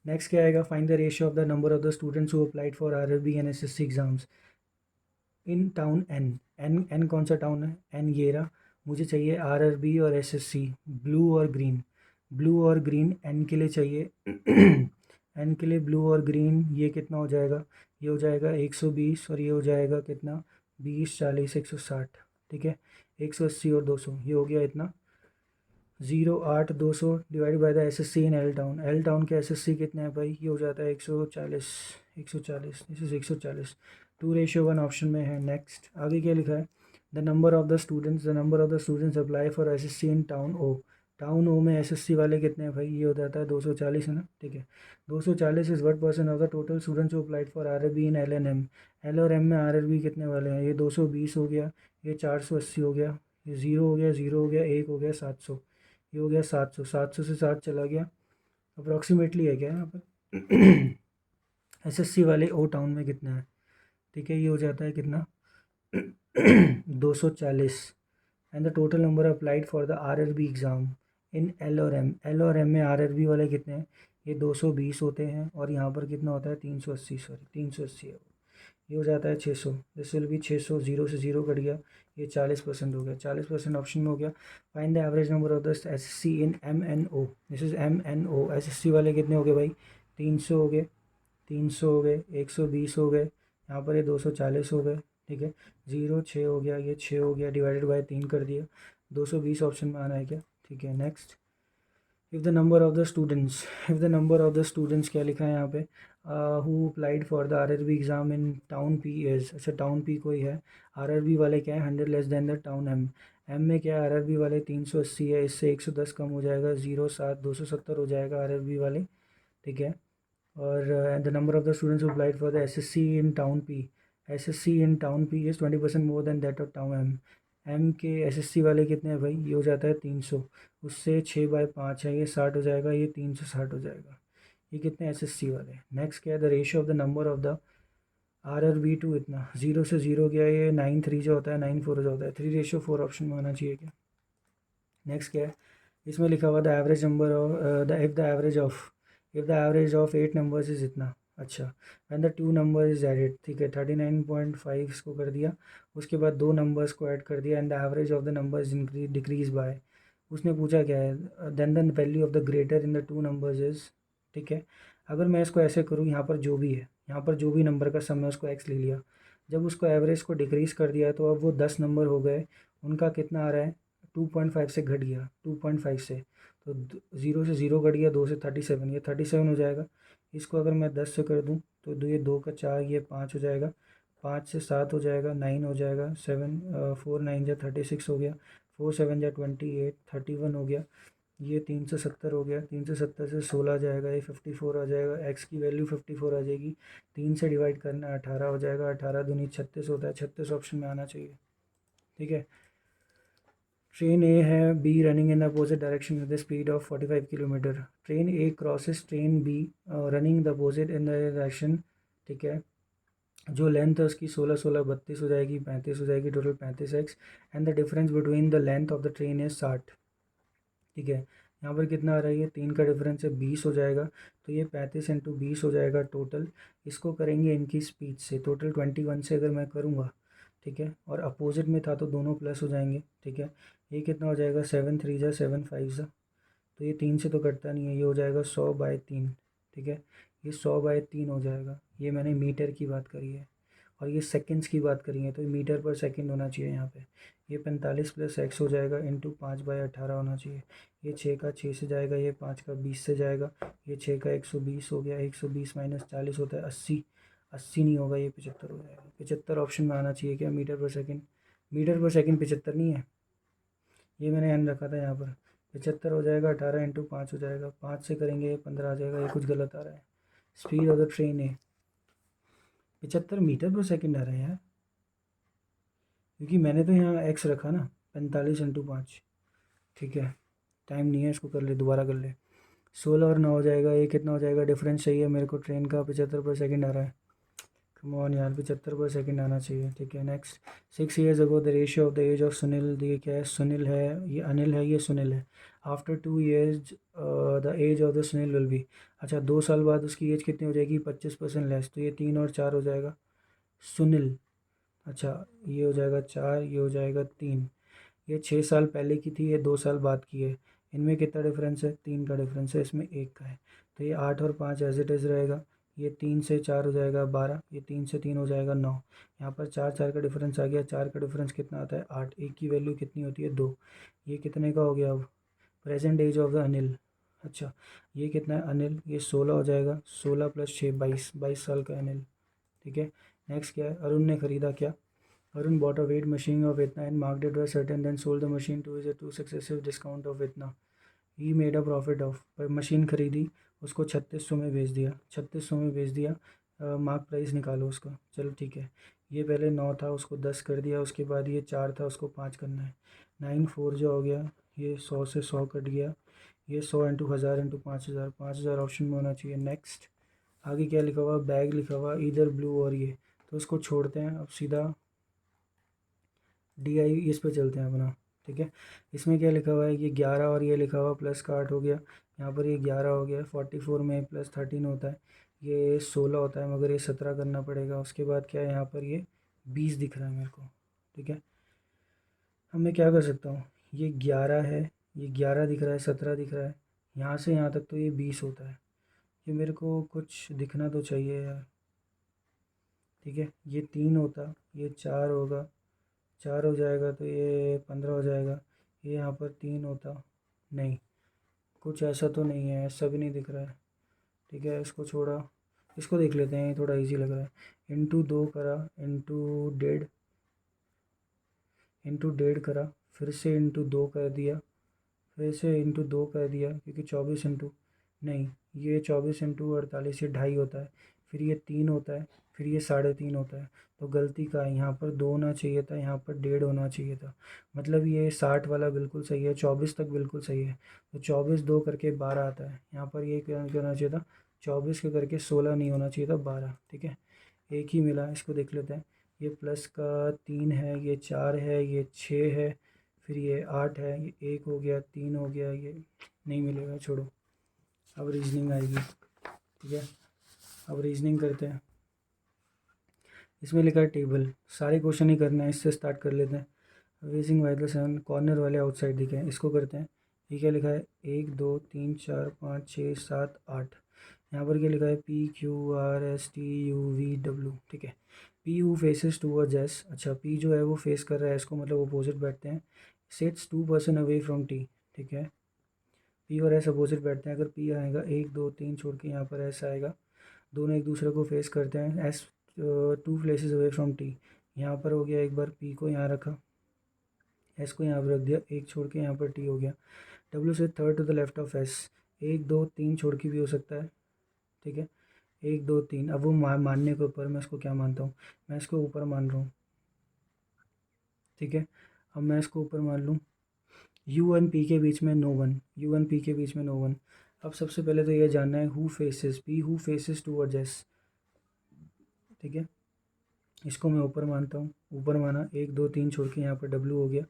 नेक्स्ट क्या आएगा, find the ratio of the number of the students who applied for RRB and SSC exams in town N कौन सा टाउन है, एन ये रहा। मुझे चाहिए RRB और SSC, ब्लू और ग्रीन, ब्लू और ग्रीन एन के लिए चाहिए। एन के लिए ब्लू और ग्रीन, ये कितना हो जाएगा, ये हो जाएगा 120, और ये हो जाएगा कितना 20 40 160, ठीक है। 180 और 200, ये हो गया इतना 0 8 200 divide by the SSC in L town के SSC कितने हैं भाई, ये हो जाता है 140, 140, दिस इज 140। 2:1 ऑप्शन में है। नेक्स्ट, आगे क्या लिखा है, the number of the students, the number of the students apply for SSC in town O, town O में SSC वाले कितने हैं भाई, ये हो जाता है 240 है ना, ठीक है। 240 is what percent of the total students who applied for RRB in LNM, L और एम में RRB कितने वाले हैं, ये 220 हो गया, ये 480 हो गया, ये 0 हो गया, 0 हो गया, 1 हो गया, 700, ये हो गया 700। 700 से 7 चला गया, अप्रॉक्सीमेटली है क्या यहाँ पर। SSC वाले ओ टाउन में कितना है, ठीक है, ये हो जाता है कितना 240, and the total number applied for the RRB exam in L और एम, एल और एम में RRB वाले कितने हैं, ये 220 होते हैं, और यहाँ पर कितना होता है 380, सॉरी 380 है, ये हो जाता है 600, दिस विल बी 600, 0 से 0 कट गया, ये 40% हो गया, 40% ऑप्शन में हो गया। Find the average number of the assessee in MNO, this is MNO। SSC वाले कितने हो गए भाई, 300 हो गए, 300 हो गए, 120 हो गए, यहाँ पर ये 240 हो गए, ठीक है। 0 6 हो गया, ये 6 हो गया, डिवाइडेड बाय 3 कर दिया, 220 ऑप्शन में आना है क्या, ठीक है। Next, if the number of the students, if the number of the students क्या लिखा है यहाँ पे, who applied for the RRB exam in town P is, अच्छा टाउन P कोई है, RRB वाले क्या है 100 less than the town M में क्या है RRB वाले 380 है, इससे 110 कम हो जाएगा, 0 7 270 हो जाएगा RRB वाले, ठीक है। और the number of the students applied for the SSC in town P, SSC in town P is 20% more than that of town M के SSC वाले कितने हैं भाई, ये हो जाता है 300, उससे 6/5 है, ये 60 हो जाएगा, ये 360 हो जाएगा, ये कितने SSC वाले। नेक्स्ट क्या है, the ratio of the number of the RRB to इतना, 0 से 0 गया, ये 9:3 जो होता है 9:4 जो होता है, 3:4 ऑप्शन में होना चाहिए क्या। नेक्स्ट क्या है, इसमें लिखा हुआ the average number of the if the average of 8 numbers is इतना, अच्छा when the 2 number is added, ठीक है, 39.5 इसको कर दिया, उसके बाद 2 नंबर्स को ऐड कर दिया, and the average of the numbers decreases by, उसने पूछा क्या है, then the value of the greater in the 2 numbers is, ठीक है। अगर मैं इसको ऐसे करूँ, यहाँ पर जो भी है, यहाँ पर जो भी नंबर का सम है उसको x ले लिया, जब उसको एवरेज को डिक्रीज़ कर दिया तो अब वो 10 नंबर हो गए, उनका कितना आ रहा है, 2.5 से घट गया, 2.5 से, तो 0 से 0 घट गया, 2 से 37, ये 37 हो जाएगा। इसको अगर मैं 10 से कर दूं तो ये 2 का 4, ये 5 हो जाएगा, 5 से 7 हो जाएगा, 9 हो जाएगा, 7 4 9 जा 36 हो गया, 4 7 जा 28, 31 हो गया, ये 370 हो गया, 370 से 16 आ जाएगा, ये 54 आ जाएगा, एक्स की वैल्यू 54 आ जाएगी, 3 से डिवाइड करना 18 हो जाएगा, 18 दूनी 36 होता है, 36 ऑप्शन में आना चाहिए, ठीक है। ट्रेन ए है B running in opposite direction with the speed of 45 kilometre, train A crosses train B running the opposite in the direction, ठीक है। जो लेंथ है उसकी 16 16 32 हो जाएगी, 35 हो जाएगी, total 35x, and the difference between the length of the train is 60, ठीक है। यहाँ पर कितना आ रहा है, ये 3 का डिफरेंस है 20 हो जाएगा, तो ये 35 इंटू 20 हो जाएगा टोटल, इसको करेंगे इनकी स्पीड से, टोटल 21 से अगर मैं करूँगा, ठीक है, और अपोजिट में था तो दोनों प्लस हो जाएंगे, ठीक है। ये कितना हो जाएगा, 7 3 जा 7 5 जा, तो ये 3 से तो कटता नहीं है, ये हो जाएगा 100/3, ठीक है, ये 100/3 हो जाएगा, ये मैंने मीटर की बात करी है, और ये सेकंड्स की बात करी है तो ये मीटर पर सेकंड होना चाहिए यहाँ पे। ये 45 + x हो जाएगा इंटू 5/18 होना चाहिए, ये 6 का 6 से जाएगा, ये 5 का 20 से जाएगा, ये 6 का 120 हो गया, 120 - 40 होता है 80, 80 नहीं होगा, ये 75 हो जाएगा, 75 ऑप्शन में आना चाहिए क्या, metre per second, metre per second 75 नहीं है, ये मैंने एन रखा था यहाँ पर, 75 हो जाएगा, 18 इंटू 5 हो जाएगा, 5 से करेंगे ये 15 आ जाएगा, ये कुछ गलत आ रहा है। स्पीड ऑफ द ट्रेन है 75 मीटर पर सेकंड आ रहा है यार, क्योंकि मैंने तो यहाँ एक्स रखा ना, 45 इंटू 5, ठीक है। टाइम नहीं है, इसको कर ले, दोबारा कर ले, 16 और 9 हो जाएगा, ये कितना हो जाएगा, डिफरेंस चाहिए मेरे को, ट्रेन का 75 पर सेकंड आ रहा है, कम ऑन यार, 75 पर सेकंड आना चाहिए, ठीक है। Next, 6 years ago the ratio of the age of Sunil, ये क्या है, सुनील है, ये अनिल है, ये सुनील है, after 2 years the age of the Sunil will be, अच्छा 2 साल बाद उसकी एज कितनी हो जाएगी, 25% लेस, तो ये 3 और 4 हो जाएगा, सुनील, अच्छा ये हो जाएगा 4, ये हो जाएगा 3, ये 6 साल पहले की थी, ये 2 साल बाद की है, इनमें कितना डिफरेंस है, 3 का डिफरेंस है, इसमें 1 का है, तो ये 8 और 5 एज इट इज़ रहेगा, ये 3 से 4 हो जाएगा 12, ये 3 से 3 हो जाएगा 9, यहाँ पर 4 4 का डिफरेंस आ गया, 4 का डिफरेंस कितना आता है 8, एक की वैल्यू कितनी होती है 2, ये कितने का हो गया अब, present age of the Anil, अच्छा ये कितना है अनिल, ये 16 हो जाएगा, 16 + 6 22, 22 साल का अनिल, ठीक है। नेक्स्ट क्या है, अरुण ने खरीदा क्या, Arun bought a weight machine of Itna and marked it by certain, then sold the machine to his at two successive discount of Itna. He made a profit of, पर मशीन खरीदी, उसको 3600 में बेच दिया, 3600 में बेच दिया, मार्क प्राइस निकालो उसका, चलो ठीक है। ये पहले 9 था, उसको 10 कर दिया, उसके बाद ये 4 था, उसको 5 करना है, 9 4 जो हो गया, ये 100 से 100 कट गया, ये 100 इंटू 1000 इंटू 5000, 5000 ऑप्शन में होना चाहिए। नेक्स्ट, आगे क्या लिखा हुआ, बैग लिखा हुआ, इधर ब्लू और ये, तो इसको छोड़ते हैं, अब सीधा DI इस पे चलते हैं अपना, ठीक है। इसमें क्या लिखा हुआ है, ये 11 और ये लिखा हुआ प्लस का 8 हो गया, यहाँ पर ये 11 हो गया, 44 में +13 होता है, ये 16 होता है मगर ये 17 करना पड़ेगा। उसके बाद क्या है, यहाँ पर ये 20 दिख रहा है मेरे को, ठीक है। अब मैं क्या कर सकता हूँ, ये 11 है, ये 11 दिख रहा है, 17 दिख रहा है, यहाँ से यहाँ तक तो ये 20 होता है। ये मेरे को कुछ दिखना तो चाहिए यार, ठीक है। ये 3 होता, ये 4 होगा, 4 हो जाएगा तो ये 15 हो जाएगा। ये यहाँ पर 3 होता, नहीं, कुछ ऐसा तो नहीं है, ऐसा भी नहीं दिख रहा है, ठीक है। इसको छोड़ा, इसको देख लेते हैं, ये थोड़ा इजी लग रहा है। इंटू 2 करा, इंटू डेढ़ करा, फिर से इंटू 2 कर दिया, फिर से इंटू 2 कर दिया, क्योंकि 24 इंटू, नहीं, ये 24 इंटू 48 ये 2.5 होता है, फिर ये 3 होता है, फिर ये 3.5 होता है। तो गलती का है, यहाँ पर 2 होना चाहिए था, यहाँ पर 1.5 होना चाहिए था। मतलब ये 60 वाला बिल्कुल सही है, 24 तक बिल्कुल सही है। तो 24 2 करके 12 आता है, यहाँ पर ये क्या करना चाहिए था, 24 के करके 16 नहीं होना चाहिए था, 12, ठीक है। एक ही मिला, इसको देख लेते हैं। ये प्लस का 3 है, ये 4 है, ये 6 है, फिर ये 8 है, ये 1 हो गया, 3 हो गया, ये नहीं मिलेगा, छोड़ो। अब रीजनिंग आएगी, ठीक है। अब रीजनिंग करते हैं। इसमें लिखा है टेबल, सारे क्वेश्चन ही करना है, इससे स्टार्ट कर लेते हैं। रेजिंग वाइड सेवन कॉर्नर वाले आउटसाइड दिखे हैं, इसको करते हैं। ये क्या लिखा है, 1 2 3 4 5 6 7 8। यहाँ पर क्या लिखा है, PQRSTUVW, ठीक है। P U faces towards S, अच्छा पी जो है वो फेस कर रहा है इसको, मतलब अपोजिट बैठते हैं। सिट्स 2% अवे फ्रॉम टी, ठीक है। पी और एस अपोजिट बैठते हैं, अगर पी आएगा 1 2 3 छोड़ के यहाँ पर एस आएगा, दोनों एक दूसरे को फेस करते हैं। S 2 places away from T, यहाँ पर हो गया, एक बार पी को यहाँ रखा, एस को यहाँ पर रख दिया, एक छोड़ के यहाँ पर टी हो गया। डब्ल्यू से third to the left of S, 1 2 3 छोड़ के भी हो सकता है, ठीक है। 1 2 3, अब वो मानने के ऊपर मैं इसको क्या मानता हूँ, मैं इसको ऊपर मान रहा हूँ, ठीक है। अब मैं इसको ऊपर मान लूँ, यू एंड पी के बीच में no one, U and P के बीच में नो वन। अब सबसे पहले तो ये जानना है हु फेसेस टूवर्ड्स एस, ठीक है। इसको मैं ऊपर मानता हूँ, ऊपर माना, 1 2 3 छोड़ के यहाँ पर डब्ल्यू हो गया,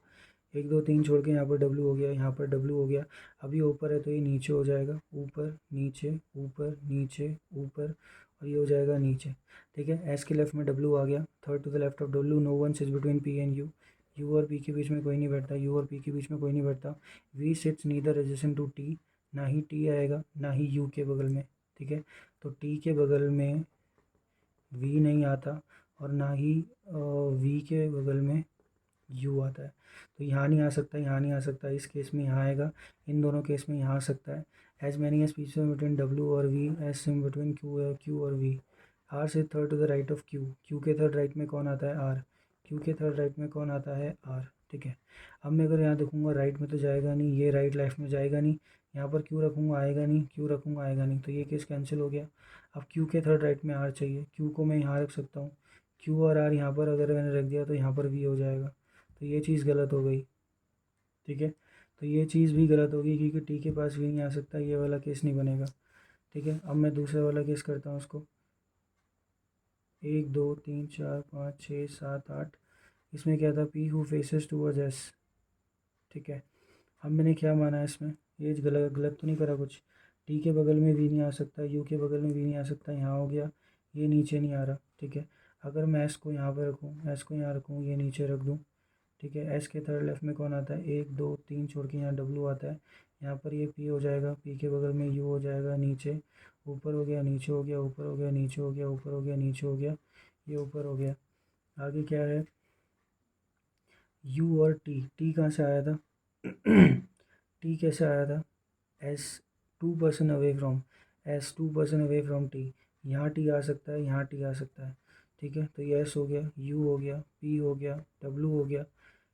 1 2 3 छोड़ के यहाँ पर डब्ल्यू हो गया, यहाँ पर डब्ल्यू हो गया। अभी ऊपर है तो ये नीचे हो जाएगा, ऊपर नीचे ऊपर नीचे ऊपर, और ये हो जाएगा नीचे, ठीक है। एस के लेफ्ट में डब्ल्यू आ गया, third to the left of W, no one sits between P and U, U और पी के बीच में कोई नहीं बैठता, यू और पी के बीच में कोई नहीं बैठता। V sits neither adjacent to T, ना ही टी आएगा ना ही यू के बगल में, ठीक है। तो टी के बगल में वी नहीं आता, और ना ही वी के बगल में यू आता है। तो यहाँ नहीं आ सकता, यहाँ नहीं आ सकता, इस केस में यहाँ आएगा, इन दोनों केस में यहाँ आ सकता है। एज मैनी एज पीछे बिटवीन डब्ल्यू और V, as sim between Q और वी। आर से third to the right of Q, Q के थर्ड राइट में कौन आता है, आर, क्यू के थर्ड राइट में कौन आता है, आर, ठीक है। अब मैं अगर यहाँ देखूँगा राइट में तो जाएगा नहीं, ये राइट लेफ्ट में जाएगा नहीं, यहाँ पर क्यू रखूँगा आएगा नहीं, क्यू रखूँगा आएगा नहीं, तो ये केस कैंसिल हो गया। अब क्यू के थर्ड राइट में आर चाहिए, क्यू को मैं यहाँ रख सकता हूँ, क्यू और आर यहाँ पर अगर मैंने रख दिया तो यहाँ पर वी हो जाएगा, तो ये चीज़ गलत हो गई, ठीक है। तो ये चीज़ भी गलत होगी क्योंकि टी के पास भी नहीं आ सकता, ये वाला केस नहीं बनेगा, ठीक है। अब मैं दूसरा वाला केस करता हूँ उसको, 1 2 3 4 5 6 7 8। इसमें क्या था, P who faces towards S, ठीक है। अब मैंने क्या माना है इसमें, ये गलत गलत तो नहीं करा कुछ, टी के बगल में भी नहीं आ सकता, यू के बगल में भी नहीं आ सकता, यहाँ हो गया, ये नीचे नहीं आ रहा, ठीक है। अगर मैं एस को यहाँ पर रखूँ, एस को यहाँ रखूँ, ये नीचे रख दूँ, ठीक है। एस के थर्ड लेफ्ट में कौन आता है, 1 2 3 छोड़ के यहाँ डब्लू आता है, यहाँ पर ये पी हो जाएगा, पी के बगल में यू हो जाएगा, नीचे ऊपर हो गया, नीचे हो गया, ऊपर हो गया, नीचे हो गया, ऊपर हो गया, नीचे हो गया, ये ऊपर हो गया। आगे क्या है, यू और टी, टी कहाँ से आया था टी कैसे आया था, S 2% away from, S 2% away from T, यहाँ टी आ सकता है, यहाँ टी आ सकता है, ठीक है। तो ये एस हो गया, यू हो गया, पी हो गया, डब्लू हो गया,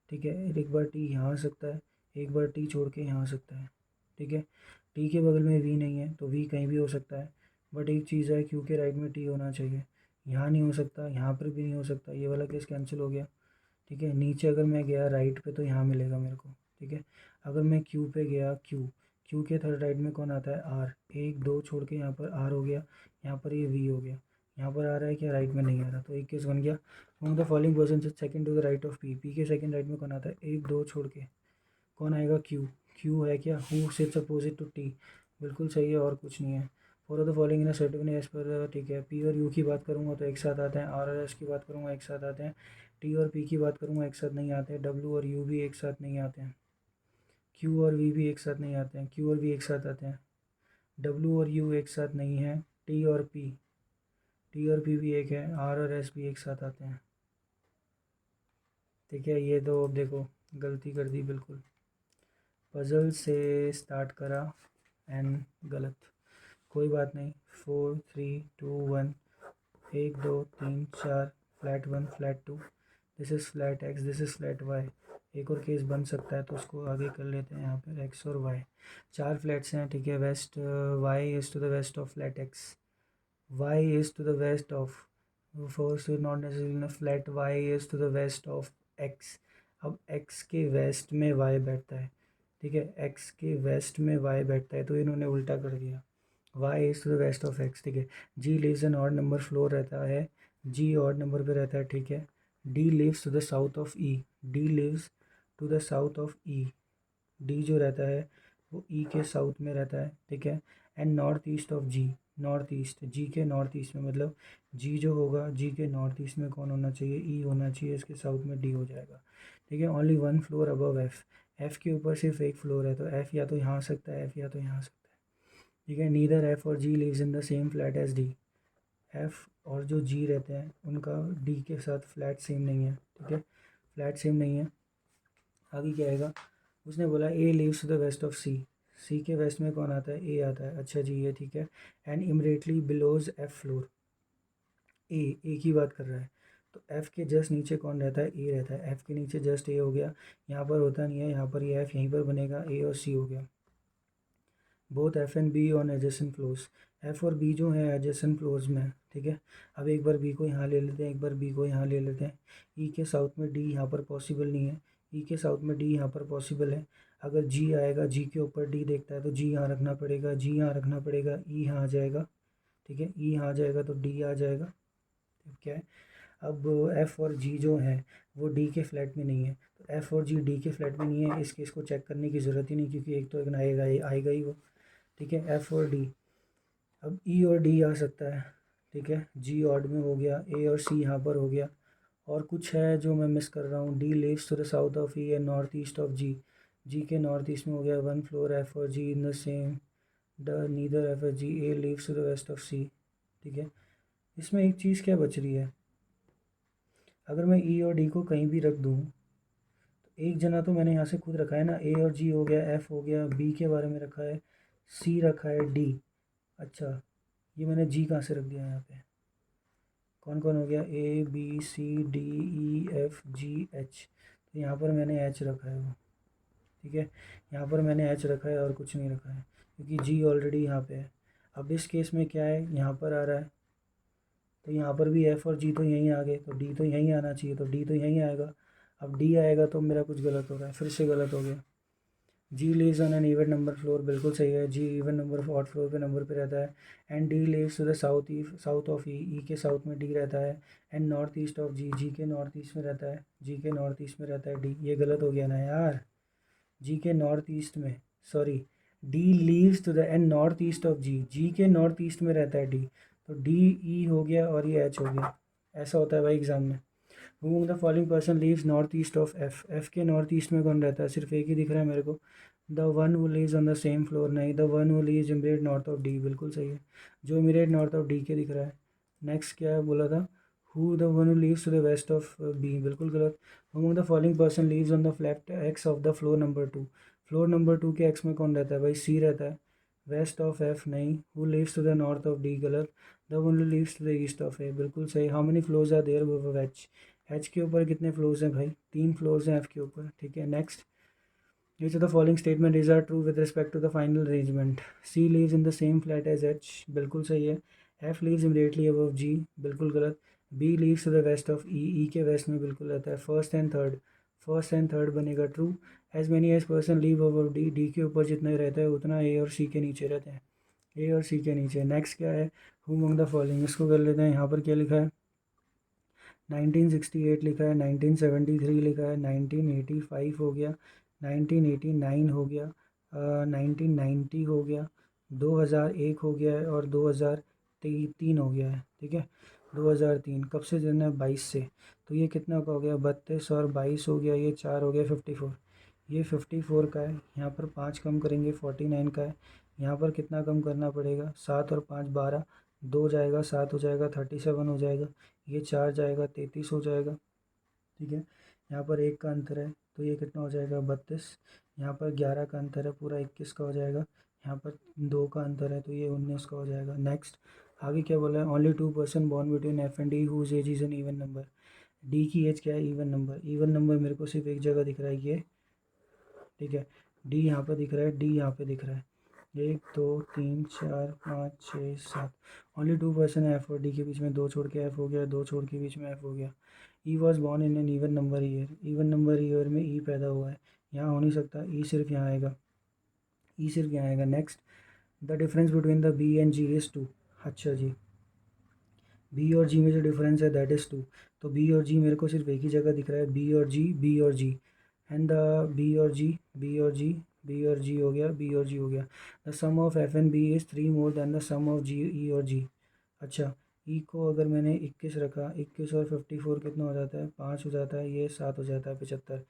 ठीक है। एक बार टी यहाँ आ सकता है, एक बार टी छोड़ के यहाँ आ सकता है, ठीक है। टी के बगल में वी नहीं है तो वी कहीं भी हो सकता है, बट एक चीज़ है, क्यू के राइट में टी होना चाहिए, यहाँ नहीं हो सकता, यहाँ पर भी नहीं हो सकता, ये वाला केस कैंसिल हो गया, ठीक है। नीचे अगर मैं गया राइट पे तो यहाँ मिलेगा मेरे को, ठीक है। अगर मैं क्यू पे गया, क्यू, क्यू के थर्ड राइट में कौन आता है, आर, 1 2 छोड़ के यहाँ पर आर हो गया, यहाँ पर ये वी हो गया, यहाँ पर आ रहा है क्या, राइट में नहीं आ रहा, तो एक केस बन गया। Among the following person second to the right of P, P के सेकंड राइट में कौन आता है, 1 2 छोड़ के कौन आएगा, क्यू, क्यू है क्या, who sits opposite to T, बिल्कुल सही है और कुछ नहीं है। For the following in certificate as per, ठीक है। पी और यू की बात करूँगा तो एक साथ आते हैं, आर और एस की बात करूँगा एक साथ आते हैं, टी और पी की बात करूँगा एक साथ नहीं आते हैं, डब्ल्यू और यू भी एक साथ नहीं आते हैं, क्यू और वी भी एक साथ नहीं आते हैं, क्यू और वी एक साथ आते हैं, डब्ल्यू और यू एक साथ नहीं है, टी और पी भी एक है, आर और एस भी एक साथ आते हैं, ठीक है। ये तो अब देखो गलती कर दी बिल्कुल, पजल से स्टार्ट करा एंड गलत, कोई बात नहीं। 4 3 2 1, 1 2 3 4, flat 1 flat 2, this is flat X, this is flat Y. एक और केस बन सकता है तो उसको आगे कर लेते हैं। यहाँ पर एक्स और वाई, 4 फ्लैट्स हैं, ठीक है। West, Y is to the west of flat X, Y is to the west of, first not necessary, flat Y is to the west of X. अब एक्स के वेस्ट में Y बैठता है, ठीक है, एक्स के वेस्ट में Y बैठता है, तो इन्होंने उल्टा कर दिया, Y is to the west of X, ठीक है। G lives an odd number floor रहता है, जी ऑड नंबर पे रहता है, ठीक है। D lives to the south of E, D lives to the south of E, D जो रहता है वो ई के साउथ में रहता है, ठीक है। And north east of G, north east, G के नॉर्थ ईस्ट में, मतलब जी जो होगा जी के नॉर्थ ईस्ट में कौन होना चाहिए, ई होना चाहिए, इसके साउथ में डी हो जाएगा, ठीक है। Only one floor above F, F के ऊपर सिर्फ एक फ्लोर है, तो एफ़ या तो यहाँ आ सकता है, एफ़ या तो यहाँ आ सकता है, ठीक है। नीदर एफ़ और G lives in the same flat as D, F और जो जी रहते हैं उनका डी के साथ फ्लैट सेम नहीं है, ठीक है, फ्लैट सेम नहीं है। आगे क्या आएगा, उसने बोला A lives to the west of C, C के वेस्ट में कौन आता है, ए आता है, अच्छा जी ये ठीक है। एंड इमरेटली बिलोज एफ फ्लोर, ए की बात कर रहा है, तो एफ़ के जस्ट नीचे कौन रहता है, ए रहता है, एफ़ के नीचे जस्ट ए हो गया, यहाँ पर होता नहीं है, यहाँ पर ये एफ़ यहीं पर बनेगा, ए और सी हो गया। Both F and be on adjacent floors, F और बी जो है एडजेसेंट फ्लोर्स में, ठीक है। अब एक बार बी को यहाँ ले लेते हैं, एक बार बी को यहाँ ले लेते हैं। ई के साउथ में डी यहाँ पर पॉसिबल नहीं है, ई के साउथ में डी यहाँ पर पॉसिबल है। अगर जी आएगा, जी के ऊपर डी देखता है तो जी यहाँ रखना पड़ेगा, जी यहाँ रखना पड़ेगा, ई यहाँ आ जाएगा, ठीक है, ई यहाँ आ जाएगा तो डी आ जाएगा, ठीक है। अब एफ़ और जी जो है वो डी के फ्लैट में नहीं है, तो एफ़ और जी डी के फ्लैट में नहीं है, इस केस को चेक करने की ज़रूरत ही नहीं, क्योंकि एक तो एक आएगा ही वो, ठीक है। एफ़ और डी, अब ई और डी आ सकता है, ठीक है, जी ऑड में हो गया, ए और सी यहाँ पर हो गया, और कुछ है जो मैं मिस कर रहा हूँ, D lives to the south of E and north east of G, G के नॉर्थ ईस्ट में हो गया, वन फ्लोर एफ और G in the same, the neither F और G, A lives to the west of C, ठीक है। इसमें एक चीज़ क्या बच रही है, अगर मैं ई और डी को कहीं भी रख दूँ, तो एक जना तो मैंने यहाँ से खुद रखा है ना, ए और जी हो गया, एफ़ हो गया, बी के बारे में रखा है, सी रखा है, डी, अच्छा ये मैंने जी कहाँ से रख दिया यहाँ पे, कौन कौन हो गया, A B C D E F G H, तो यहाँ पर मैंने एच रखा है वो, ठीक है, यहाँ पर मैंने एच रखा है और कुछ नहीं रखा है, क्योंकि जी ऑलरेडी यहाँ पे है। अब इस केस में क्या है, यहाँ पर आ रहा है, तो यहाँ पर भी एफ़ और जी तो यहीं आ गए, तो डी तो यहीं आना चाहिए, तो डी तो यहीं आएगा। अब डी आएगा तो मेरा कुछ गलत हो रहा है, फिर से गलत हो गया। G lives on an even number floor, बिल्कुल सही है, G even number odd floor पे नंबर पे रहता है। And D lives to the south of E के साउथ में डी रहता है। And north east of G, G के नॉर्थ ईस्ट में रहता है, जी के नॉर्थ ईस्ट में रहता है डी, ये गलत हो गया ना यार, जी के नॉर्थ ईस्ट में, sorry, D lives to the and north east of G, G के नॉर्थ ईस्ट में रहता है डी, तो डी ई हो गया और ये एच हो गया, ऐसा होता है भाई एग्जाम में। Whom the following person leaves north east of F, F के नॉर्थ ईस्ट में कौन रहता है, सिर्फ एक ही दिख रहा है मेरे को, the one who lives on the same floor, नहीं, the one who lives immediate north of D, बिल्कुल सही है, जो इमीडिएट नॉर्थ ऑफ डी के दिख रहा है। नेक्स्ट क्या है बोला था, who the one who lives to the west of B, बिल्कुल गलत। Among the following person lives on the flat X of the floor number 2, floor number 2 के एक्स में कौन रहता है भाई, सी रहता है। वेस्ट ऑफ एफ नहीं, who lives to the north of D, गलत। The one who lives to the east of A, बिल्कुल सही। How many floors are there with H, H के ऊपर कितने फ्लोर्स हैं भाई, 3 फ्लोर्स हैं एफ के ऊपर, ठीक है। Next, which of the following statement is are true with respect to the final arrangement, C lives in the same flat as H, बिल्कुल सही है। F lives immediately above G, बिल्कुल गलत। B lives to the west of E, E के west में बिल्कुल रहता है। फर्स्ट एंड थर्ड बनेगा true. As many as person live above D, D के ऊपर जितना रहता है उतना ए और सी के नीचे रहते हैं, ए और सी के नीचे। नेक्स्ट क्या है, हु अमंग द फॉलोइंग, इसको कर लेते हैं। यहाँ पर क्या लिखा है, 1968 लिखा है, 1973 लिखा है, 1985 हो गया, 1989 हो गया, 1990 हो गया, 2001 हो गया है और 2003 हो गया है, ठीक है। 2003 कब से देना है? 22 से। तो ये कितना का हो गया? 32 और 22 हो गया, ये 4 हो गया 54। ये 54 का है, यहाँ पर 5 कम करेंगे 49 का है। यहाँ पर कितना कम करना पड़ेगा? 7 और 5 12, 2 जाएगा 7 हो जाएगा 37 हो जाएगा, ये 4 जाएगा 33 हो जाएगा, ठीक है। यहाँ पर 1 का अंतर है तो ये कितना हो जाएगा? 32। यहाँ पर 11 का अंतर है, पूरा 21 का हो जाएगा। यहाँ पर 2 का अंतर है तो ये 19 का हो जाएगा। नेक्स्ट आगे क्या बोला है? Only 2% born between F and D whose age is an even number. D की एज क्या है? Even number. इवन नंबर मेरे को सिर्फ एक जगह दिख रहा है ये, ठीक है। डी यहाँ पर दिख रहा है, डी यहाँ पे दिख रहा है। 1 2 3 4 5 6 7। ओनली 2% है एफ और डी के बीच में, 2 छोड़ के एफ हो गया, 2 छोड़ के बीच में एफ हो गया। E was born in an even number year. Even number year में ई पैदा हुआ है, यहाँ हो नहीं सकता, ई सिर्फ यहाँ आएगा, ई सिर्फ यहाँ आएगा। Next the difference between the B and G is 2। अच्छा जी, बी और जी में जो डिफरेंस है दैट इज़ 2। तो बी और जी मेरे को सिर्फ एक ही जगह दिख रहा है, बी और जी, बी और जी। एंड द बी और जी, बी और जी, बी और जी हो गया, बी और जी हो गया। The sum of F and B is 3 more than the sum of G, E और जी। अच्छा, ई को अगर मैंने 21 रखा, 21 और 54 कितना हो जाता है? 5 हो जाता है, ये 7 हो जाता है 75।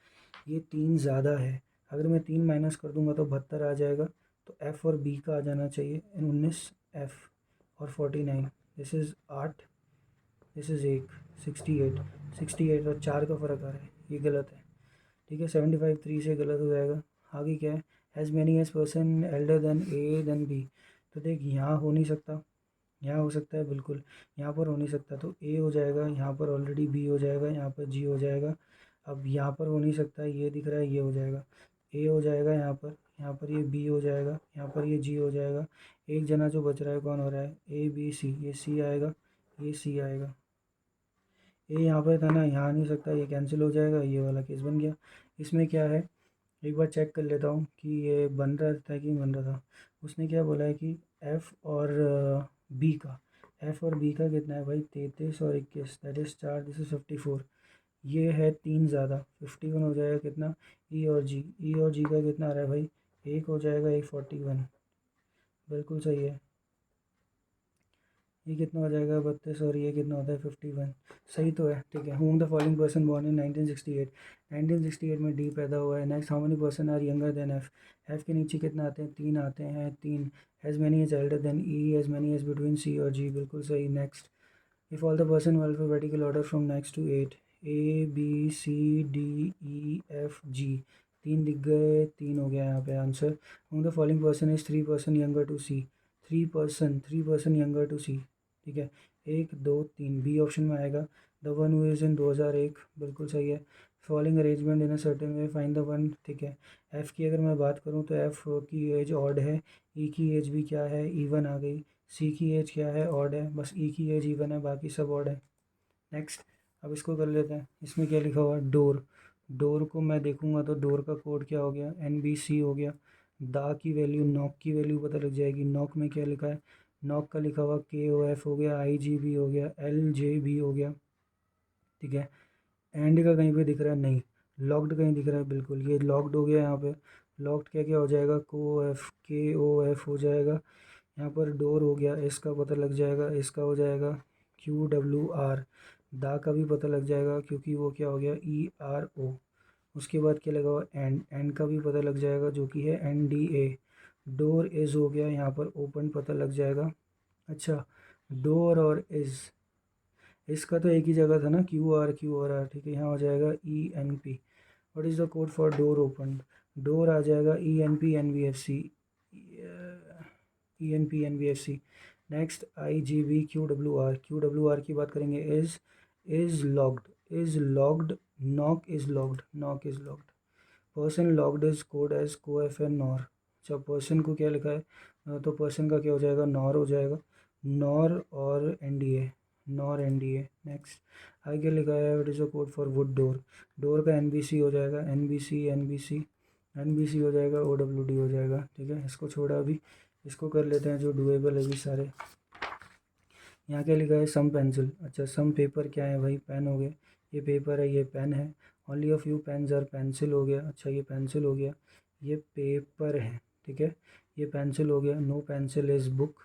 ये 3 ज़्यादा है, अगर मैं 3 माइनस कर दूंगा तो 72 आ जाएगा। तो एफ़ और बी का आ जाना चाहिए 19 एफ़ और 49, दिस इज़ 8, दिस इज़ 1 68, 68 और 4 का फ़र्क आ रहा है, ये गलत है, ठीक है। 75 3 से गलत हो जाएगा। आगे क्या है? As many as person elder than A than B. तो देख यहाँ हो नहीं सकता, यहाँ हो सकता है बिल्कुल, यहाँ पर हो नहीं सकता, तो ए हो जाएगा, यहाँ पर ऑलरेडी बी हो जाएगा, यहाँ पर जी हो जाएगा। अब यहाँ पर हो नहीं सकता, ये दिख रहा है, ये हो जाएगा, ए हो जाएगा यहाँ पर ये बी हो जाएगा, यहाँ पर ये जी हो जाएगा। एक जना जो बच रहा है कौन हो रहा है? ए बी सी, ये सी आएगा, ये सी आएगा। ए यहाँ पर था ना, यहाँ नहीं सकता, ये कैंसिल हो जाएगा, ये वाला केस बन गया। इसमें क्या है, एक बार चेक कर लेता हूँ कि ये बन रहा था कि नहीं बन रहा था। उसने क्या बोला है कि एफ़ और बी का, एफ़ और बी का कितना है भाई? 33 और 21, दैट इज़ 4, दिस इज़ 54। ये है 3 ज़्यादा, 51 हो जाएगा कितना? ई और जी, ई और जी का कितना आ रहा है भाई? 1 हो जाएगा, 1 41, बिल्कुल सही है। ये कितना हो जाएगा? 32 और ये कितना होता है? 51, सही तो है, ठीक है। Whom the following person born in 1968। 1968 में डी पैदा हुआ है। Next how many person are younger than F. F के नीचे कितना आते हैं? 3 आते हैं, 3। As many as elder than E, as many as between C और जी, बिल्कुल सही। Next if all the person alphabetical order from next to 8, A B C D E F G, 3 दिख गए, 3 हो गया यहाँ पे answer. Whom the following person is 3% younger to C. 3% younger to C, ठीक है। 1 2 3 बी ऑप्शन में आएगा। The one who is in 2001, बिल्कुल सही है। Following arrangement in a certain way, find the one, ठीक है। एफ़ की अगर मैं बात करूँ तो एफ़ की एज ऑड है, ई की एज भी क्या है? इवन आ गई। सी की एज क्या है? ऑड है, बस ई की एज इवन है, बाकी सब ऑड है। नेक्स्ट अब इसको कर लेते हैं। इसमें क्या लिखा हुआ है? डोर। डोर को मैं देखूंगा तो डोर का कोड क्या हो गया? एन बी सी हो गया। दा की वैल्यू, नॉक की वैल्यू पता लग जाएगी। नॉक में क्या लिखा है? नॉक का लिखा हुआ के ओ एफ हो गया, आई जी बी हो गया, एल जे बी हो गया, ठीक है। एंड का कहीं पे दिख रहा है? नहीं। लॉक्ड कहीं दिख रहा है? बिल्कुल, ये लॉक्ड हो गया यहाँ पे। लॉक्ड क्या क्या हो जाएगा? को एफ, के ओ एफ हो जाएगा। यहाँ पर डोर हो गया, इसका पता लग जाएगा, इसका हो जाएगा क्यू डब्ल्यू आर। दा का भी पता लग जाएगा क्योंकि वो क्या हो गया? E R O. उसके बाद क्या लगा हुआ? एंड, एंड का भी पता लग जाएगा जो कि है N D A. Door is हो गया, यहाँ पर ओपन पता लग जाएगा। अच्छा, डोर और इज़, इसका तो एक ही जगह था ना, क्यू आर आर, ठीक है। यहाँ हो जाएगा E N P. What is the code for door open? Door आ जाएगा E N P N B F C, E N P N B F C. Next I G B Q W R. Q W R की बात करेंगे। Is locked, is locked. Knock is locked, knock is locked. Person locked is code as को F N nor. अच्छा, person को क्या लिखा है? तो पर्सन का क्या हो जाएगा? नॉर हो जाएगा। नॉर और N D A, nor N D A. Next आगे लिखा है what is the code for wood door. Door का एन बी सी हो जाएगा, N B C, N B C, N B C हो जाएगा, ओ डब्ल्यू डी हो जाएगा, ठीक है। इसको छोड़ा अभी, इसको कर लेते हैं जो डुएबल है भी सारे। यहाँ क्या लिखा है? सम पेंसिल। अच्छा, सम पेपर क्या है भाई? पेन हो गए। ये पेपर है, ये पेन है। Only a few pens are pencil हो गया। अच्छा, ये पेंसिल हो गया, ये पेपर है, ठीक है। ये पेंसिल हो गया, नो पेंसिल इज़ बुक,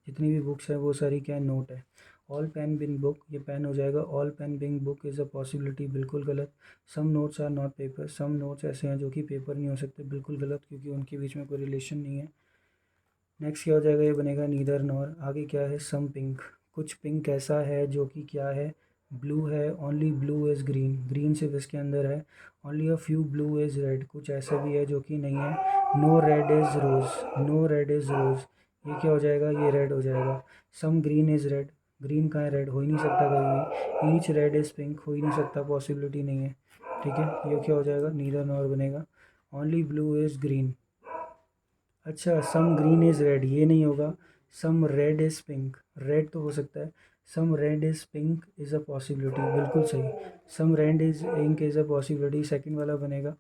जितनी भी बुक्स है वो सारी क्या है, नोट है। ऑल पेन बिंग बुक, ये पेन हो जाएगा, all pen being book is a possibility, बिल्कुल गलत। Some notes are not paper, some notes ऐसे हैं जो कि पेपर नहीं हो सकते, बिल्कुल गलत, क्योंकि उनके बीच में कोई रिलेशन नहीं है। नेक्स्ट क्या हो जाएगा, ये बनेगा नीदर नॉर। आगे क्या है, सम पिंक, कुछ पिंक ऐसा है जो कि क्या है, ब्लू है, only blue is green, green सिर्फ इसके अंदर है। Only a few blue is red, कुछ ऐसा भी है जो कि नहीं है। No red is rose, no red is rose, ये क्या हो जाएगा, ये रेड हो जाएगा। Some green is red, green कहाँ है, रेड हो ही नहीं सकता कभी भी। ईच रेड इज़ पिंक, हो ही नहीं सकता, पॉसिबिलिटी नहीं है, ठीक है। ये क्या हो जाएगा, नीदर नॉर बनेगा। ओनली ब्लू इज़ ग्रीन, अच्छा सम ग्रीन इज़ रेड, ये नहीं होगा। Some red is pink, red तो हो सकता है। Some red is pink is a possibility, बिल्कुल सही। Some red is ink is a possibility, second वाला बनेगा।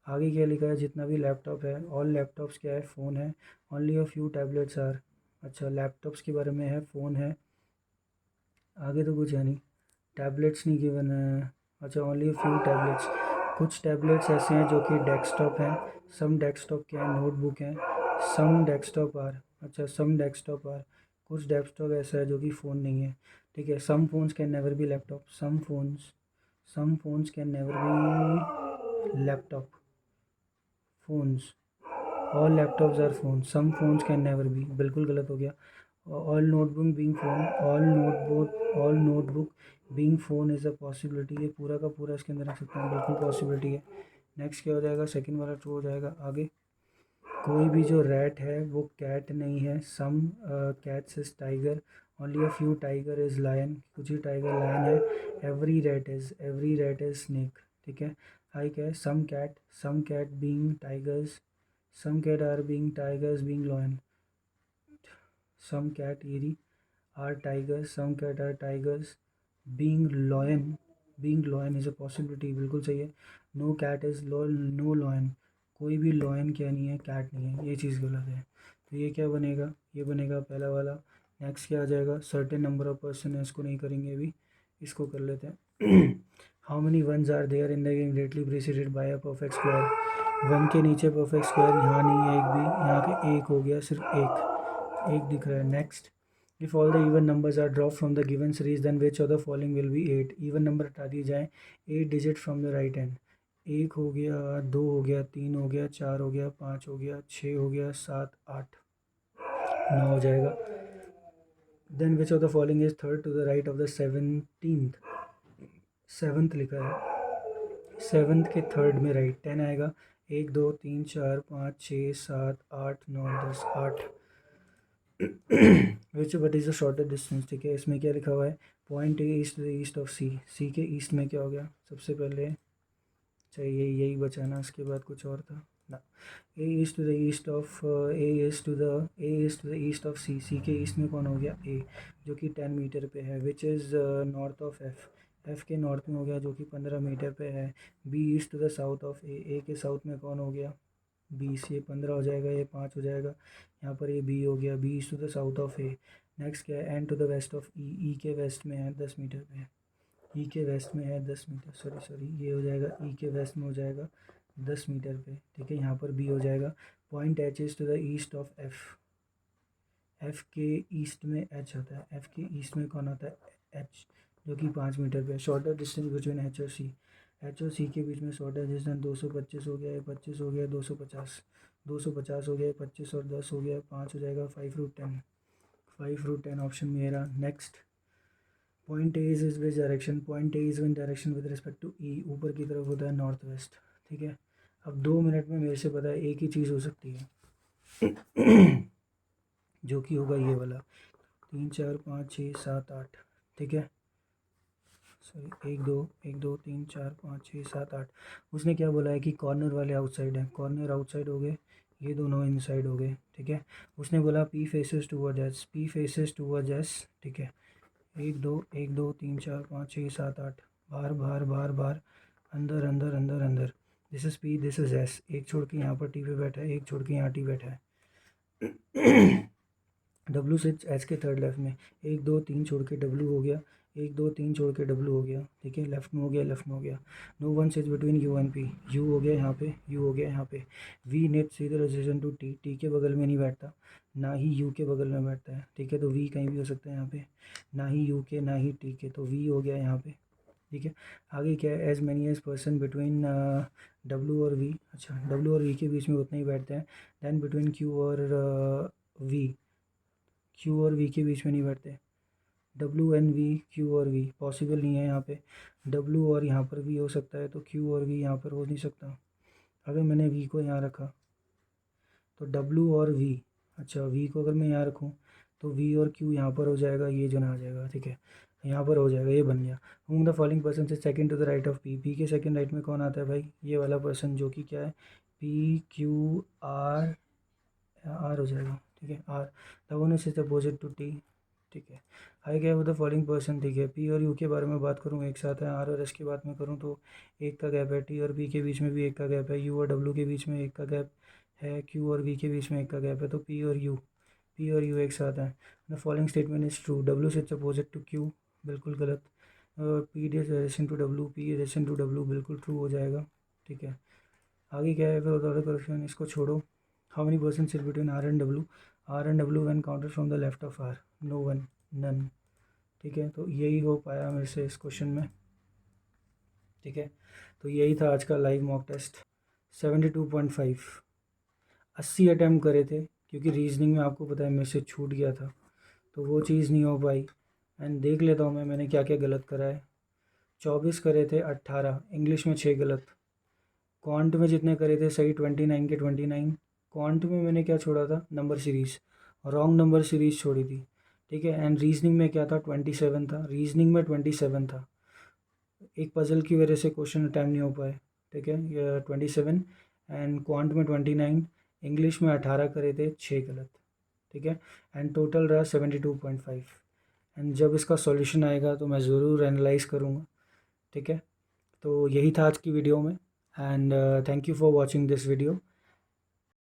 आगे क्या लिखा है, जितना भी लैपटॉप है, ऑल लैपटॉप्स क्या है, फ़ोन है। Only a few tablets are, अच्छा लैपटॉप्स के बारे में है, फ़ोन है, आगे तो कुछ है नहीं, टैबलेट्स नहीं गिवन है। अच्छा ओनली फ्यू टैबलेट्स, कुछ टैबलेट्स ऐसे हैं जो कि डेस्कटॉप हैं। सम डेस्कटॉप क्या है, नोटबुक हैं। सम डेस्कटॉप आर, अच्छा सम डेस्कटॉप आर, कुछ डेस्कटॉप ऐसा है जो कि फ़ोन नहीं है, ठीक है। Some phones can never be laptop, some phones can never be laptop, phones, all laptops are phone, some phones can never be, बिल्कुल गलत हो गया। All notebook being phone, all notebook being phone is a possibility, ये पूरा का पूरा इसके अंदर रख सकते हैं, बिल्कुल पॉसिबिलिटी है। नेक्स्ट क्या हो जाएगा, सेकंड वाला ट्रू हो जाएगा। आगे कोई भी जो रैट है वो कैट नहीं है। Some cats is tiger, only a few tiger is lion, कुछ ही टाइगर लायन है। एवरी रैट इज़ स्नेक, ठीक है। आई क्या है, some cat being tigers, some cat are being tigers being lion, some cat eerie are tigers, some cat are tigers being lion, being lion is a possibility, बिल्कुल सही है। no cat is no lion, कोई भी lion क्या नहीं है, cat नहीं है, ये चीज़ गलत है। तो ये क्या बनेगा, ये बनेगा पहला वाला। नेक्स्ट क्या आ जाएगा, सर्टेन नंबर ऑफ पर्सन है, इसको नहीं करेंगे अभी, इसको कर लेते हैं। How many ones are there in the game greatly preceded by a perfect square, one के नीचे परफेक्ट स्क्वायर यहाँ नहीं है एक भी, यहाँ पे एक हो गया, सिर्फ एक दिख रहा है। Next, if all the even numbers are drop from the given series then which of the following will be eight, even number हटा दिए जाएँ, 8 digit from the right hand. एक हो गया, दो हो गया, तीन हो गया, चार हो गया, पाँच हो गया, छः हो गया, सात, आठ, नौ हो जाएगा। Then which of the following is third to the right of the 17th, seventh लिखा है, सेवन्थ के थर्ड में राइट, 10 आएगा। एक, दो, तीन, चार, पाँच, छः, सात, आठ, नौ, 10, 8। Which what is the shortest distance, ठीक है। इसमें क्या लिखा हुआ है, point A east to the east of C, C के ईस्ट में क्या हो गया, सबसे पहले चाहिए यही बचाना, उसके बाद कुछ और था ना। A east to the east of A east to the east of C, C के ईस्ट में कौन हो गया, ए, जो कि 10 मीटर पे है। Which is north of F, F के नॉर्थ में हो गया, जो कि 15 मीटर पे है। B east to the south of A के साउथ में कौन हो गया, 20, ये 15 हो जाएगा, ये 5 हो जाएगा, यहाँ पर ये बी हो गया, B east to the south of A. Next क्या है, N to the west of E, E के वेस्ट में है 10 मीटर पे, ई के वेस्ट में है 10 मीटर, सॉरी ये हो जाएगा, ई के वेस्ट में हो जाएगा 10 मीटर पे, ठीक है। यहाँ पर बी हो जाएगा। Point H is to the east of F, F के ईस्ट में एच होता है, एफ के ईस्ट में कौन होता है, एच, जो कि 5 मीटर पे। शॉर्टर डिस्टेंस बिटवीन एच और सी, एच और सी के बीच में शॉर्टर डिस्टेंस 225 हो गया है, 25 हो गया, 250, 250 हो गया, 25 और 10 हो गया, 5 हो जाएगा, 5 रूट 10, 5 रूट 10 ऑप्शन मेरा। Next, point A is which direction, point A is one direction with respect to E, ऊपर की तरफ होता है नॉर्थ वेस्ट, ठीक है। अब 2 मिनट में मेरे से पता है एक ही चीज़ हो सकती है, जो कि होगा ये वाला, 3, 4, 5, 6, 7, 8, ठीक है। सॉरी, एक दो तीन चार पाँच छः सात आठ। उसने क्या बोला है कि कॉर्नर वाले आउटसाइड हैं, कॉर्नर आउटसाइड हो गए, ये दोनों इनसाइड हो गए, ठीक है। उसने बोला P faces toward S, P faces toward S, ठीक है। एक दो तीन चार पाँच छः सात आठ, बाहर बाहर बाहर बाहर, अंदर अंदर अंदर अंदर, this is P, this is S. एक छोड़ के यहाँ पर टी पे बैठा है, एक छोड़ के यहाँ टी बैठा है। डब्ल्यू सिक्स एच के थर्ड लेफ्ट में, एक दो तीन छोड़ के डब्ल्यू हो गया, 1 2 3 छोड़ के W हो गया, ठीक है, लेफ्ट में हो गया, लेफ्ट में हो गया। No one sits between U and P, U हो गया यहाँ पे, U हो गया यहाँ पे। V नेट सीधे रिलेशन टू T, T के बगल में नहीं बैठता, ना ही U के बगल में बैठता है, ठीक है, तो V कहीं भी हो सकता है यहाँ पे, ना ही U के ना ही T के, तो V हो गया यहाँ पे, ठीक है। आगे क्या है, as many as person between W और V, अच्छा W और V के बीच में उतना ही बैठते हैं। दैन बिटवीन Q और V, Q और V के बीच में नहीं बैठते। W एंड V, Q और V पॉसिबल नहीं है यहाँ पे। W और यहाँ पर V हो सकता है, तो Q और V यहाँ पर हो नहीं सकता। अगर मैंने V को यहाँ रखा तो W और V, अच्छा V को अगर मैं यहाँ रखूँ तो V और Q यहाँ पर हो जाएगा, ये जो ना आ जाएगा, ठीक है, यहाँ पर हो जाएगा, ये बन गया। हूम द फॉलोइंग पर्सन से second to the right of P, P के सेकंड राइट में कौन आता है भाई, ये वाला पर्सन जो कि क्या है, P Q R, R हो जाएगा, ठीक है, R। The one is opposite to T, ठीक है। आई गया विद द फॉलोइंग पर्सन, ठीक है। P और U के बारे में बात करूँ एक साथ है, R और S की बात में करूँ तो एक का गैप है, T और P के बीच में भी एक का गैप है, U और W के बीच में एक का गैप है, Q और V के बीच में एक का गैप है, तो P और U एक साथ हैं। The following statement is true, W sits opposite to Q, बिल्कुल गलत। और P relation to W, P relation to W बिल्कुल ट्रू हो जाएगा, ठीक है। आगे क्या है फिर क्वेश्चन, इसको छोड़ो। How many person sit between R and W, R and W when counted from the left of R, no one, none, ठीक है। तो यही हो पाया मेरे से इस क्वेश्चन में, ठीक है। तो यही था आज का लाइव मॉक टेस्ट। 72.5, 80 अटैम्प्ट करे थे, क्योंकि रीजनिंग में आपको पता है मेरे से छूट गया था, तो वो चीज़ नहीं हो पाई। एंड देख लेता हूँ मैंने क्या क्या गलत करा है। 24 करे थे, 18, इंग्लिश में 6 गलत। क्वांट में जितने करे थे सही 29 के 29। क्वांट में मैंने क्या छोड़ा था, number series, wrong number series छोड़ी थी, ठीक है। एंड रीजनिंग में क्या था, 27 था, रीजनिंग में 27 था। एक पज़ल की वजह से क्वेश्चन अटैम्प्ट नहीं हो पाए, ठीक है, ये 27। एंड क्वांट में 29, इंग्लिश में 18 करे थे, 6 गलत, ठीक है। एंड टोटल रहा 72.5। एंड जब इसका सॉल्यूशन आएगा तो मैं ज़रूर एनालाइज़ करूँगा, ठीक है। तो यही था आज की वीडियो में, and thank you for watching this video.